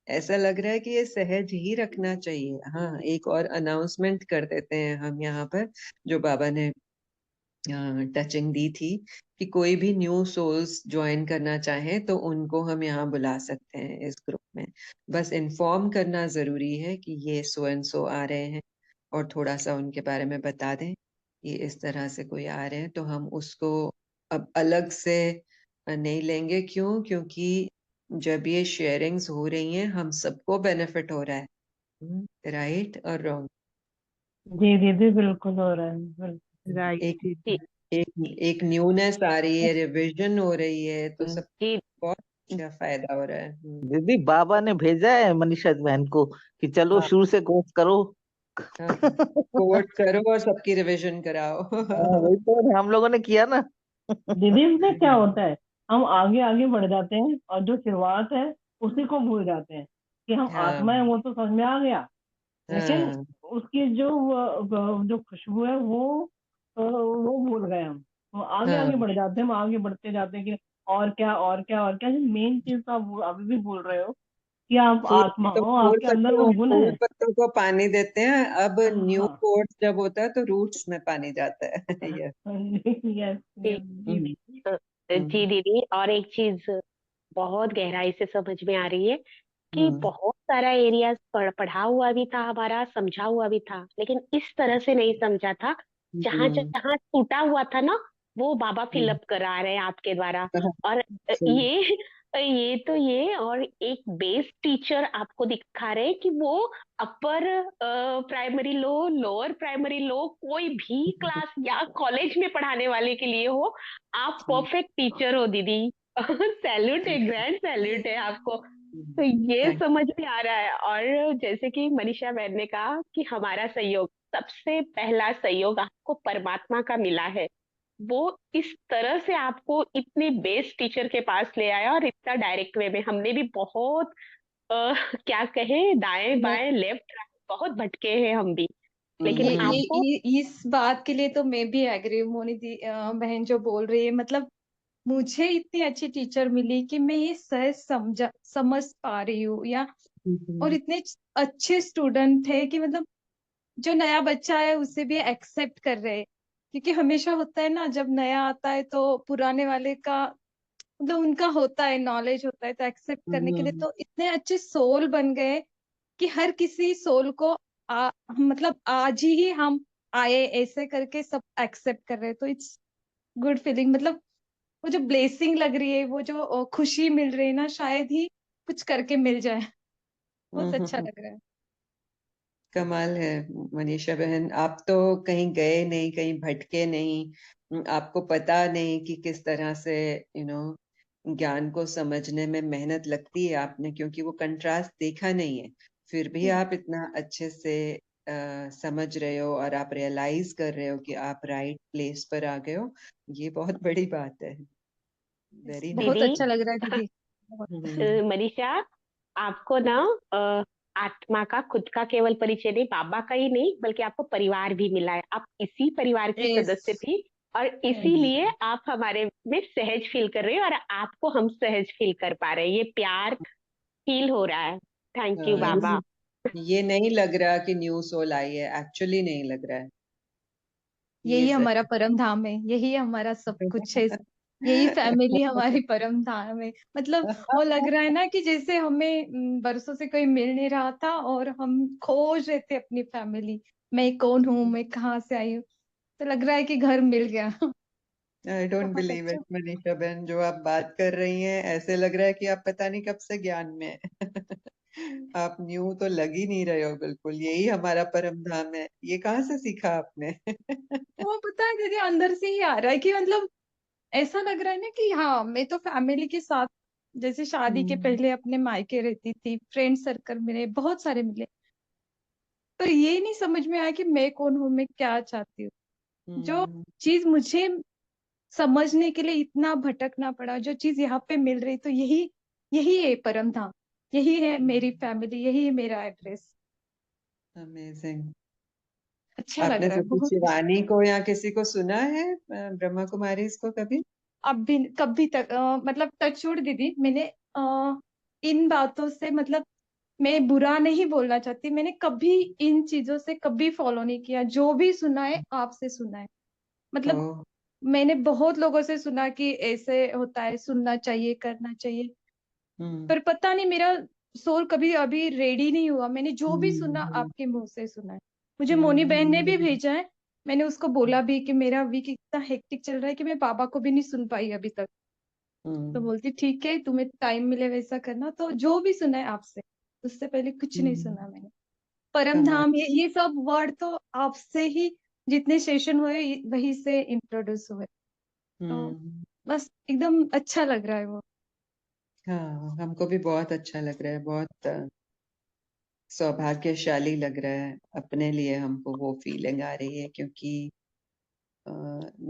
ऐसा लग रहा है कि ये सहज ही रखना चाहिए। हाँ, एक और अनाउंसमेंट कर देते हैं हम यहाँ पर, जो बाबा ने टचिंग दी थी, कि कोई भी न्यू सोल्स ज्वाइन करना चाहें तो उनको हम यहाँ बुला सकते हैं इस ग्रुप में। बस इन्फॉर्म करना जरूरी है कि ये सो एंड सो आ रहे हैं, और थोड़ा सा उनके बारे में बता दें कि इस तरह से कोई आ रहे हैं, तो हम उसको अब अलग से नहीं लेंगे। क्यों? क्योंकि जब ये शेयरिंग्स हो रही हैं हम सबको बेनिफिट हो रहा है। राइट और रॉन्ग? जी दीदी बिल्कुल हो रहा है, बिल्कुल। राइट एक दीदी। एक न्यूनेस आ रही है, रिविजन हो रही है, तो सब जी बहुत अच्छा फायदा हो रहा है। दीदी बाबा ने भेजा है मनीषा बहन को कि चलो हाँ शुरू से कोर्स करो। हाँ, कोर्स करो और सबकी रिविजन कराओ। वही तो हम लोगों ने किया ना। दीदी इसमें क्या होता है, हम आगे आगे बढ़ जाते हैं और जो शुरुआत है उसी को भूल जाते हैं कि हम हाँ आत्मा है, वो तो समझ में आ गया, लेकिन हाँ उसकी जो खुशबू है वो भूल गए हम। तो आगे हाँ आगे बढ़ जाते हैं, हम आगे बढ़ते जाते हैं कि और क्या और क्या और क्या। मेन चीज तो आप अभी भी बोल रहे हो कि आप आत्मा हो, आपके अंदर वो गुण फूल है। पत्तों को पानी देते हैं। अब न्यू हाँ कोर्स जब होता है तो रूट्स में पानी जाता है। यस। यस यस जी दीदी। तो जी हम्म दीदी, और एक चीज बहुत गहराई से समझ में आ रही है कि हम्म बहुत सारा एरिया पढ़ा हुआ भी था, हमारा समझा हुआ भी था, लेकिन इस तरह से नहीं समझा था। जहां हम्म जहां टूटा हुआ था ना, वो बाबा हम्म, फिलअप करा रहे हैं आपके द्वारा। हाँ, और सही। ये और एक बेस टीचर आपको दिखा रहे हैं कि वो अपर प्राइमरी लो, लोअर प्राइमरी लो, कोई भी क्लास या कॉलेज में पढ़ाने वाले के लिए हो, आप परफेक्ट टीचर हो दीदी। सैल्यूट है, ग्रैंड सैल्यूट है आपको। तो ये थैंक समझ में आ रहा है। और जैसे कि मनीषा बहन ने कहा कि हमारा सहयोग, सबसे पहला सहयोग आपको परमात्मा का मिला है। वो इस तरह से आपको इतने बेस्ट टीचर के पास ले आया, और इतना डायरेक्ट वे में। हमने भी बहुत क्या कहे, दाएं मैं बाएं लेफ्ट राइट बहुत भटके हैं हम भी, लेकिन आपको ये इस बात के लिए तो मैं भी एग्री हूँ मोनी बहन जो बोल रही है। मतलब मुझे इतनी अच्छी टीचर मिली कि मैं ये सहज समझ पा रही हूँ, या और यू। इतने अच्छे स्टूडेंट थे कि मतलब जो नया बच्चा है उसे भी एक्सेप्ट कर रहे हैं। क्योंकि हमेशा होता है ना, जब नया आता है तो पुराने वाले का मतलब उनका होता है, नॉलेज होता है, तो एक्सेप्ट करने के लिए तो इतने अच्छे सोल बन गए कि हर किसी सोल को मतलब आज ही हम आए ऐसे करके सब एक्सेप्ट कर रहे हैं। तो इट्स गुड फीलिंग। मतलब वो जो ब्लेसिंग लग रही है, वो जो खुशी मिल रही है ना, शायद ही कुछ करके मिल जाए। बहुत अच्छा लग रहा है। कमाल है मनीषा बहन। आप तो कहीं गए नहीं, कहीं भटके नहीं। आपको पता नहीं कि किस तरह से ज्ञान को समझने में मेहनत लगती है आपने, क्योंकि वो कंट्रास्ट देखा नहीं है। फिर भी जी आप इतना अच्छे से समझ रहे हो और आप रियलाइज कर रहे हो कि आप राइट प्लेस पर आ गए हो। ये बहुत बड़ी बात है। वेरी बहुत दीदी नाइस। अच्छा लग रहा है दीदी। बहुत। मनीषा, आपको ना आत्मा का खुद का केवल परिचय नहीं, बाबा का ही नहीं, बल्कि आपको परिवार भी मिला है। आप इसी परिवार की यस सदस्य थी, और यस। इसीलिए आप हमारे में सहज फील कर रहे हो, और आपको हम सहज फील कर पा रहे हैं। ये प्यार फील हो रहा है। थैंक यू बाबा। ये नहीं लग रहा कि न्यू सोल आई है, एक्चुअली नहीं लग रहा है। ये यही हमारा सच परम धाम है, यही हमारा सब कुछ है। है। यही फैमिली हमारी परम धाम है। मतलब वो लग रहा है ना कि जैसे हमें बरसों से कोई मिल नहीं रहा था और हम खोज रहे थे अपनी फैमिली। मैं कौन हूँ, मैं कहाँ से आई हूँ। तो लग रहा है कि घर मिल गया। आई डोंट बहुत बिलीव अच्छा। इट मनीषा बहन, जो आप बात कर रही हैं ऐसे लग रहा है कि आप पता नहीं कब से ज्ञान में हैं। आप न्यू तो लग ही नहीं रहे हो बिल्कुल। यही हमारा परम धाम है। ये कहाँ से सीखा आपने? वो पता है दीदी, अंदर से ही आ रहा है कि मतलब ऐसा लग रहा है ना कि हाँ, मैं तो फैमिली के साथ जैसे शादी के हम्म पहले अपने मायके रहती थी, फ्रेंड सर्कल मिले, बहुत सारे मिले। पर ये नहीं समझ में आया कि मैं कौन हूँ, मैं क्या चाहती हूँ। जो हम्म चीज मुझे समझने के लिए इतना भटकना पड़ा, जो चीज यहाँ पे मिल रही, तो यही यही है परम धाम। यही है मेरी फैमिली, यही है मेरा एड्रेस। अमेजिंग। अच्छा लग आपने रहा है जैसे बहुत। शिवानी को या किसी को सुना है, ब्रह्मा कुमारी इसको कभी? अब भी कभी तक मतलब टच छोड़ दीदी, मैंने इन बातों से मतलब मैं बुरा नहीं बोलना चाहती, मैंने कभी इन चीजों से कभी फॉलो नहीं किया। जो भी सुना है आपसे सुना है। मतलब ओ मैंने बहुत लोगों से सुना कि ऐसे होता है, सुनना चाहिए, करना चाहिए, हम्म पर पता नहीं मेरा सोल कभी अभी रेडी नहीं हुआ। मैंने जो भी सुना हम्म आपके मुंह से सुना है। मुझे मोनी बहन ने भी भेजा है, मैंने उसको बोला भी कि मेरा वीक इतना हेक्टिक चल रहा है कि मैं बाबा को भी नहीं सुन पाई अभी तक। तो हम्म बोलती ठीक है, तुम्हें टाइम मिले वैसा करना। तो जो भी सुना है आपसे, उससे पहले कुछ नहीं हम्म, सुना मैंने। परम कमाल। धाम, ये सब वर्ड तो आपसे ही, जितने सेशन हुए वही से इंट्रोड्यूस हुए। तो हम्म बस एकदम अच्छा लग रहा है वो। हाँ, हमको भी बहुत अच्छा लग रहा है, बहुत सौभाग्यशाली लग रहा है अपने लिए। हमको वो फीलिंग आ रही है क्योंकि अ,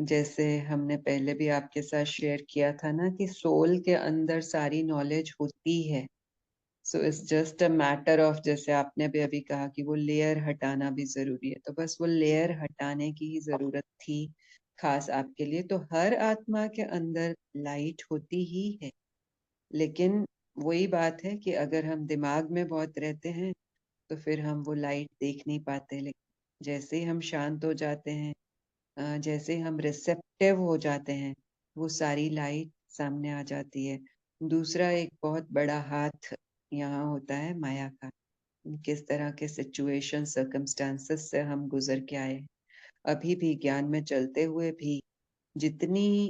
जैसे हमने पहले भी आपके साथ शेयर किया था ना कि सोल के अंदर सारी नॉलेज होती है। So it's just a matter of, जैसे आपने भी अभी कहा कि वो लेयर हटाना भी जरूरी है, तो बस वो लेयर हटाने की ही जरूरत थी खास आपके लिए। तो हर आत्मा के अंदर लाइट होती ही है, लेकिन वही बात है कि अगर हम दिमाग में बहुत रहते हैं तो फिर हम वो लाइट देख नहीं पाते। लेकिन जैसे ही हम शांत हो जाते हैं, जैसे ही हम रिसेप्टिव हो जाते हैं, वो सारी लाइट सामने आ जाती है। दूसरा एक बहुत बड़ा हाथ यहाँ होता है माया का। किस तरह के सिचुएशन सर्कमस्टांसेस से हम गुजर के आए, अभी भी ज्ञान में चलते हुए भी जितनी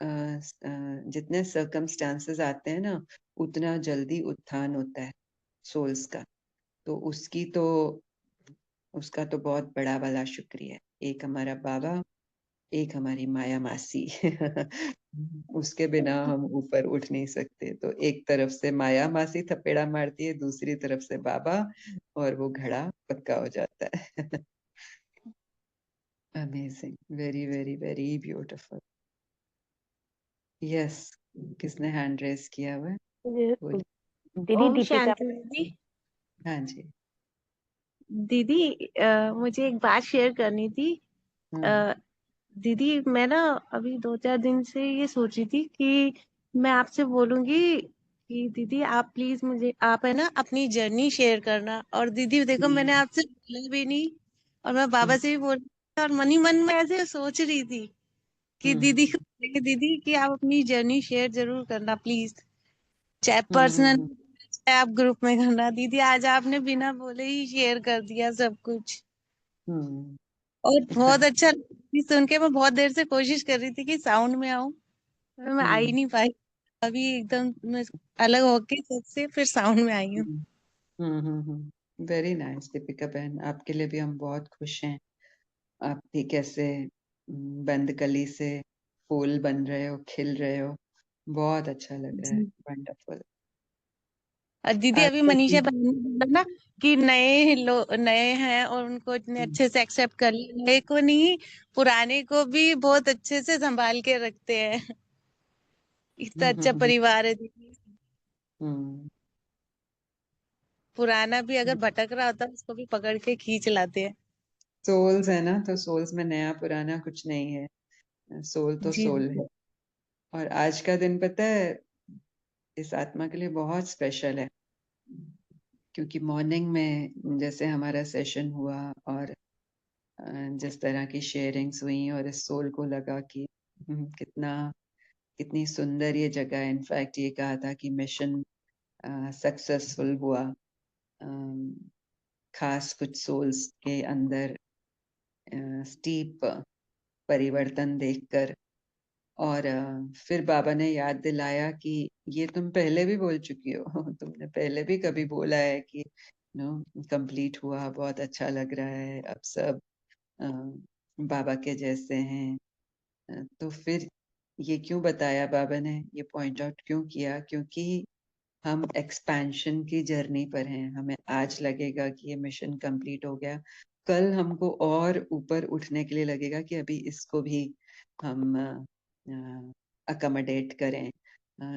जितने सर्कमस्टांसेस आते हैं ना, उतना जल्दी उत्थान होता है सोल्स का। तो उसका तो बहुत बड़ा वाला शुक्रिया। एक हमारा बाबा, एक हमारी माया मासी। उसके बिना हम ऊपर उठ नहीं सकते। तो एक तरफ से माया मासी थपेड़ा मारती है, दूसरी तरफ से बाबा, और वो घड़ा पक्का हो जाता है। Amazing, very very very beautiful. Yes, किसने हैंड रेस किया हुआ है? बोलिए। दीदी ओम दीपिका। शांति दीदी। हाँ जी। दीदी मुझे एक बात शेयर करनी थी। हम्म अ, दीदी मैं ना अभी 2-4 दिन से ये सोची थी कि मैं आपसे बोलूंगी कि दीदी आप प्लीज मुझे, आप है ना, अपनी जर्नी शेयर करना। और दीदी देखो मैंने हम्म आपसे बोला भी नहीं, और मैं बाबा हम्म से भी बोल रही थी, और मन ही मन में ऐसे सोच रही थी कि हम्म दीदी को बोलेंगे, दीदी कि आप अपनी जर्नी शेयर जरूर करना प्लीज, चाहे हम्म पर्सनल हम्म चाहे आप ग्रुप में करना। दीदी आज आपने बिना बोले ही शेयर कर दिया सब कुछ, हम्म, और बहुत अच्छा लगा सुन के। मैं बहुत देर से कोशिश कर रही थी कि साउंड में आऊं, पर मैं आ ही हम्म, नहीं पाई। अभी एकदम मैं अलग होके सबसे फिर साउंड में आई हूँ। वेरी नाइस दीपिका बहन, आपके लिए भी हम बहुत खुश हैं। आप भी कैसे बंद कली से फूल बन रहे हो, खिल रहे हो, बहुत अच्छा लग रहा है। जी। वंडरफुल। और दीदी अभी आजकल मनीषा की बहन ने बोला ना कि नए लोग नए हैं और उनको इतने हम्म अच्छे से एक्सेप्ट कर लिया, नए को नहीं पुराने को भी बहुत अच्छे से संभाल के रखते हैं। इतना हम्म अच्छा हम्म परिवार है दीदी। हम्म पुराना भी अगर भटक रहा होता है उसको भी पकड़ के खींच लाते हैं। सोल्स है ना, तो सोल्स में नया पुराना कुछ नहीं है। सोल तो जी सोल जी। है। और आज का दिन पता है इस आत्मा के लिए बहुत स्पेशल है, क्योंकि मॉर्निंग में जैसे हमारा सेशन हुआ और जिस तरह की शेयरिंग्स हुई, और इस सोल को लगा कि कितनी सुंदर ये जगह है। इनफैक्ट ये कहा था कि मिशन सक्सेसफुल हुआ। अम, खास कुछ सोल्स के अंदर स्टीप परिवर्तन देखकर। और फिर बाबा ने याद दिलाया कि ये तुम पहले भी बोल चुकी हो। तुमने पहले भी कभी बोला है कि कंप्लीट हुआ, बहुत अच्छा लग रहा है, अब सब अ, बाबा के जैसे हैं। तो फिर ये क्यों बताया बाबा ने, ये पॉइंट आउट क्यों किया? क्योंकि हम एक्सपेंशन की जर्नी पर हैं। हमें आज लगेगा कि ये मिशन कंप्लीट हो गया, कल हमको और ऊपर उठने के लिए लगेगा कि अभी इसको भी हम अकोमोडेट करें,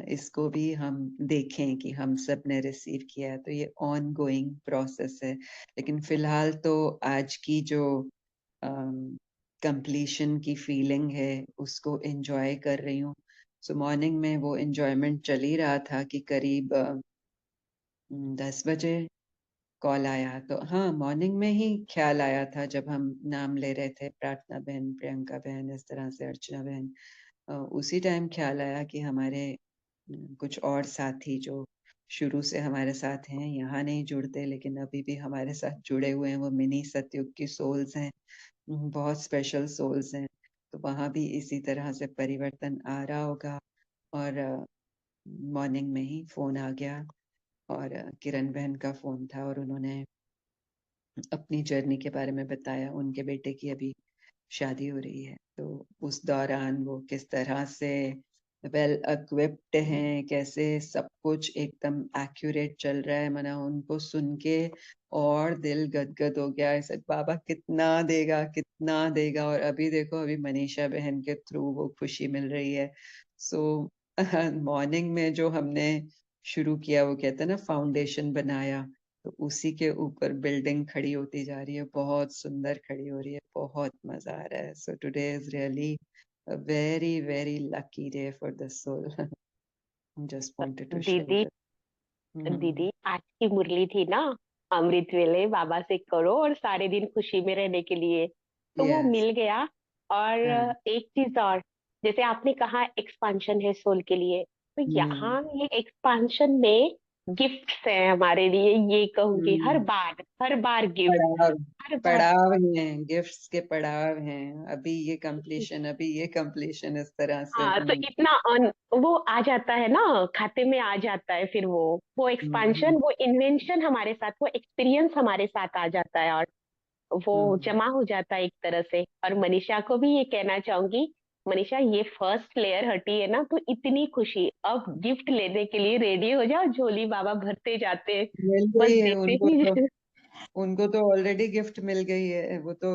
इसको भी हम देखें कि हम सब ने रिसीव किया है। तो ये ऑन गोइंग प्रोसेस है। लेकिन फिलहाल तो आज की जो कंप्लीशन की फीलिंग है उसको एंजॉय कर रही हूँ। सो मॉर्निंग में वो एंजॉयमेंट चल ही रहा था कि करीब 10 बजे कॉल आया तो हाँ, मॉर्निंग में ही ख्याल आया था जब हम नाम ले रहे थे, प्रार्थना बहन, प्रियंका बहन, इस तरह से अर्चना बहन। उसी टाइम ख्याल आया कि हमारे कुछ और साथी जो शुरू से हमारे साथ हैं, यहाँ नहीं जुड़ते लेकिन अभी भी हमारे साथ जुड़े हुए हैं, वो मिनी सतयुग की सोल्स हैं, बहुत स्पेशल सोल्स हैं। तो वहाँ भी इसी तरह से परिवर्तन आ रहा होगा। और मॉर्निंग में ही फोन आ गया और किरण बहन का फोन था और उन्होंने अपनी जर्नी के बारे में बताया। उनके बेटे की अभी शादी हो रही है, तो उस दौरान वो किस तरह से वेल इक्विप्ड हैं, कैसे सब कुछ एकदम एक्यूरेट चल रहा है। मना उनको सुन के और दिल गदगद हो गया, ऐसे बाबा कितना देगा, कितना देगा। और अभी देखो, अभी मनीषा बहन के थ्रू वो खुशी मिल रही है। सो मॉर्निंग में जो हमने शुरू किया, वो कहते हैं ना फाउंडेशन बनाया, तो उसी के ऊपर बिल्डिंग खड़ी होती जा रही है, बहुत सुंदर खड़ी हो रही है, बहुत मजा आ रहा है। So today is really a very very lucky day for the soul. Just wanted to share दीदी that. दीदी आज की मुरली थी ना, अमृत वेले बाबा से करो और सारे दिन खुशी में रहने के लिए, तो वो Yes. मिल गया। और हाँ. एक चीज और, जैसे आपने कहा एक्सपांशन है सोल के लिए, तो हम्म. यहाँ ये एक्सपांशन में गिफ्ट्स हैं हमारे लिए, ये कहूंगी हम्म. हर बार गिफ्ट, पड़ाव हर बार। पड़ाव हैं, गिफ्ट्स के पड़ाव हैं, अभी ये कंप्लीशन, अभी ये कंप्लीशन, इस तरह से हाँ, तो हम। इतना वो आ जाता है ना, खाते में आ जाता है, फिर वो एक्सपांशन, हम्म. वो इन्वेंशन हमारे साथ, वो एक्सपीरियंस हमारे साथ आ जाता है, और वो हम्म. जमा हो जाता है एक तरह से। और मनीषा को भी ये कहना चाहूंगी, मनीषा ये फर्स्ट लेयर हटी है ना, तो इतनी खुशी, अब गिफ्ट लेने के लिए रेडी हो जाओ, झोली बाबा भरते जाते हैं, मिल बस गई है देते उनको तो, ही। उनको तो ऑलरेडी गिफ्ट मिल गई है, वो तो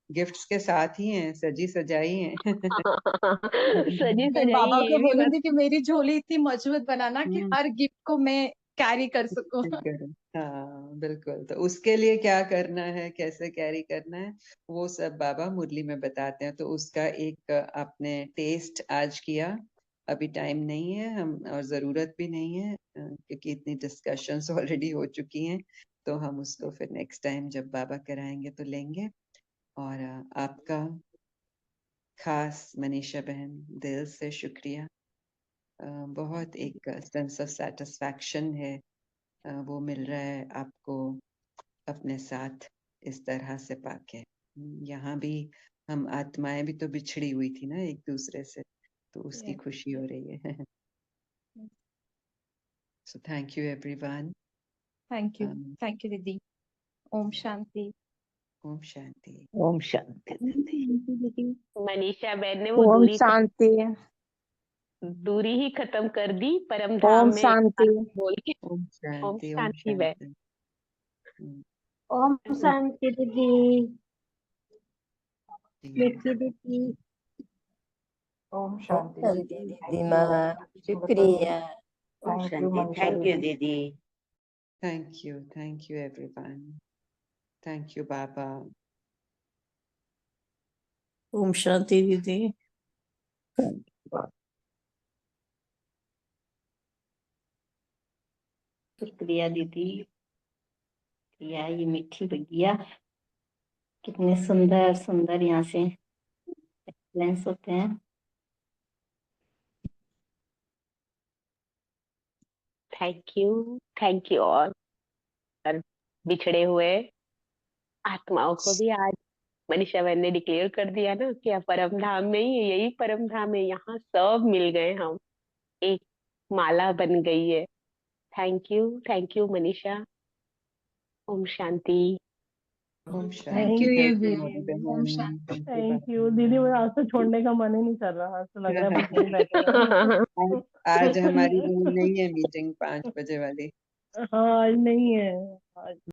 गिफ्ट्स के साथ ही हैं, सजी सजाई हैं। सजी मैं सजाई, बाबा ये को भी बात। बोलूंगी कि मेरी झोली इतनी मजबूत बनाना कि हम्म. हर गिफ्ट को मैं कैरी कर सकूं। करो। हाँ बिल्कुल, तो उसके लिए क्या करना है, कैसे कैरी करना है, वो सब बाबा मुरली में बताते हैं। तो उसका एक आपने टेस्ट आज किया, अभी टाइम नहीं है हम, और जरूरत भी नहीं है, क्योंकि इतनी डिस्कशंस ऑलरेडी हो चुकी हैं। तो हम उसको फिर नेक्स्ट टाइम जब बाबा कराएंगे तो लेंगे। और आपका खास मनीषा बहन, दिल से शुक्रिया। बहुत एक सेंस ऑफ सेटिस्फैक्शन है, वो मिल रहा है आपको अपने साथ इस तरह से पाके। यहाँ भी हम आत्माएं भी तो बिछड़ी हुई थी ना एक दूसरे से, तो उसकी खुशी हो रही है। So thank you everyone. Thank you दीदी। ओम शांति। ओम शांति। ओम शांति दीदी। मनीषा बहन ने वो ओम शांति। दूरी ही खत्म कर दी परम धाम ओम में, शांति। बोल के। ओम ओम शांति। ओम शांति बहन। शांति। ओम शांति दीदी। जी। मिठी दीदी। ओम शांति दीदी माँ, शुक्रिया। ओम शांति, थैंक यू दीदी। Thank you everyone. Thank you बाबा। ओम शांति दीदी। शुक्रिया दीदी। या ये मीठी भैया कितने सुंदर सुंदर यहाँ से एक्सपीरियंस होते हैं। थैंक यू और बिछड़े हुए आत्माओं को भी आज मनीषा बहन ने डिक्लेयर कर दिया ना कि परम धाम में ही, यही परम धाम है, यहाँ सब मिल गए हम, एक माला बन गई है। Thank you Manisha. ओम शांति। ओम थैंक शांति। You thank you everyone. बहन। ओम शांति। थैंक यू थैंक यू बाबा। दीदी, मुझे आज तो छोड़ने का मन ही नहीं कर रहा, आज तो लग रहा है बस यहीं बैठे रहो। आज हमारी वो नहीं है मीटिंग 5 बजे वाली। हाँ आज नहीं है आज।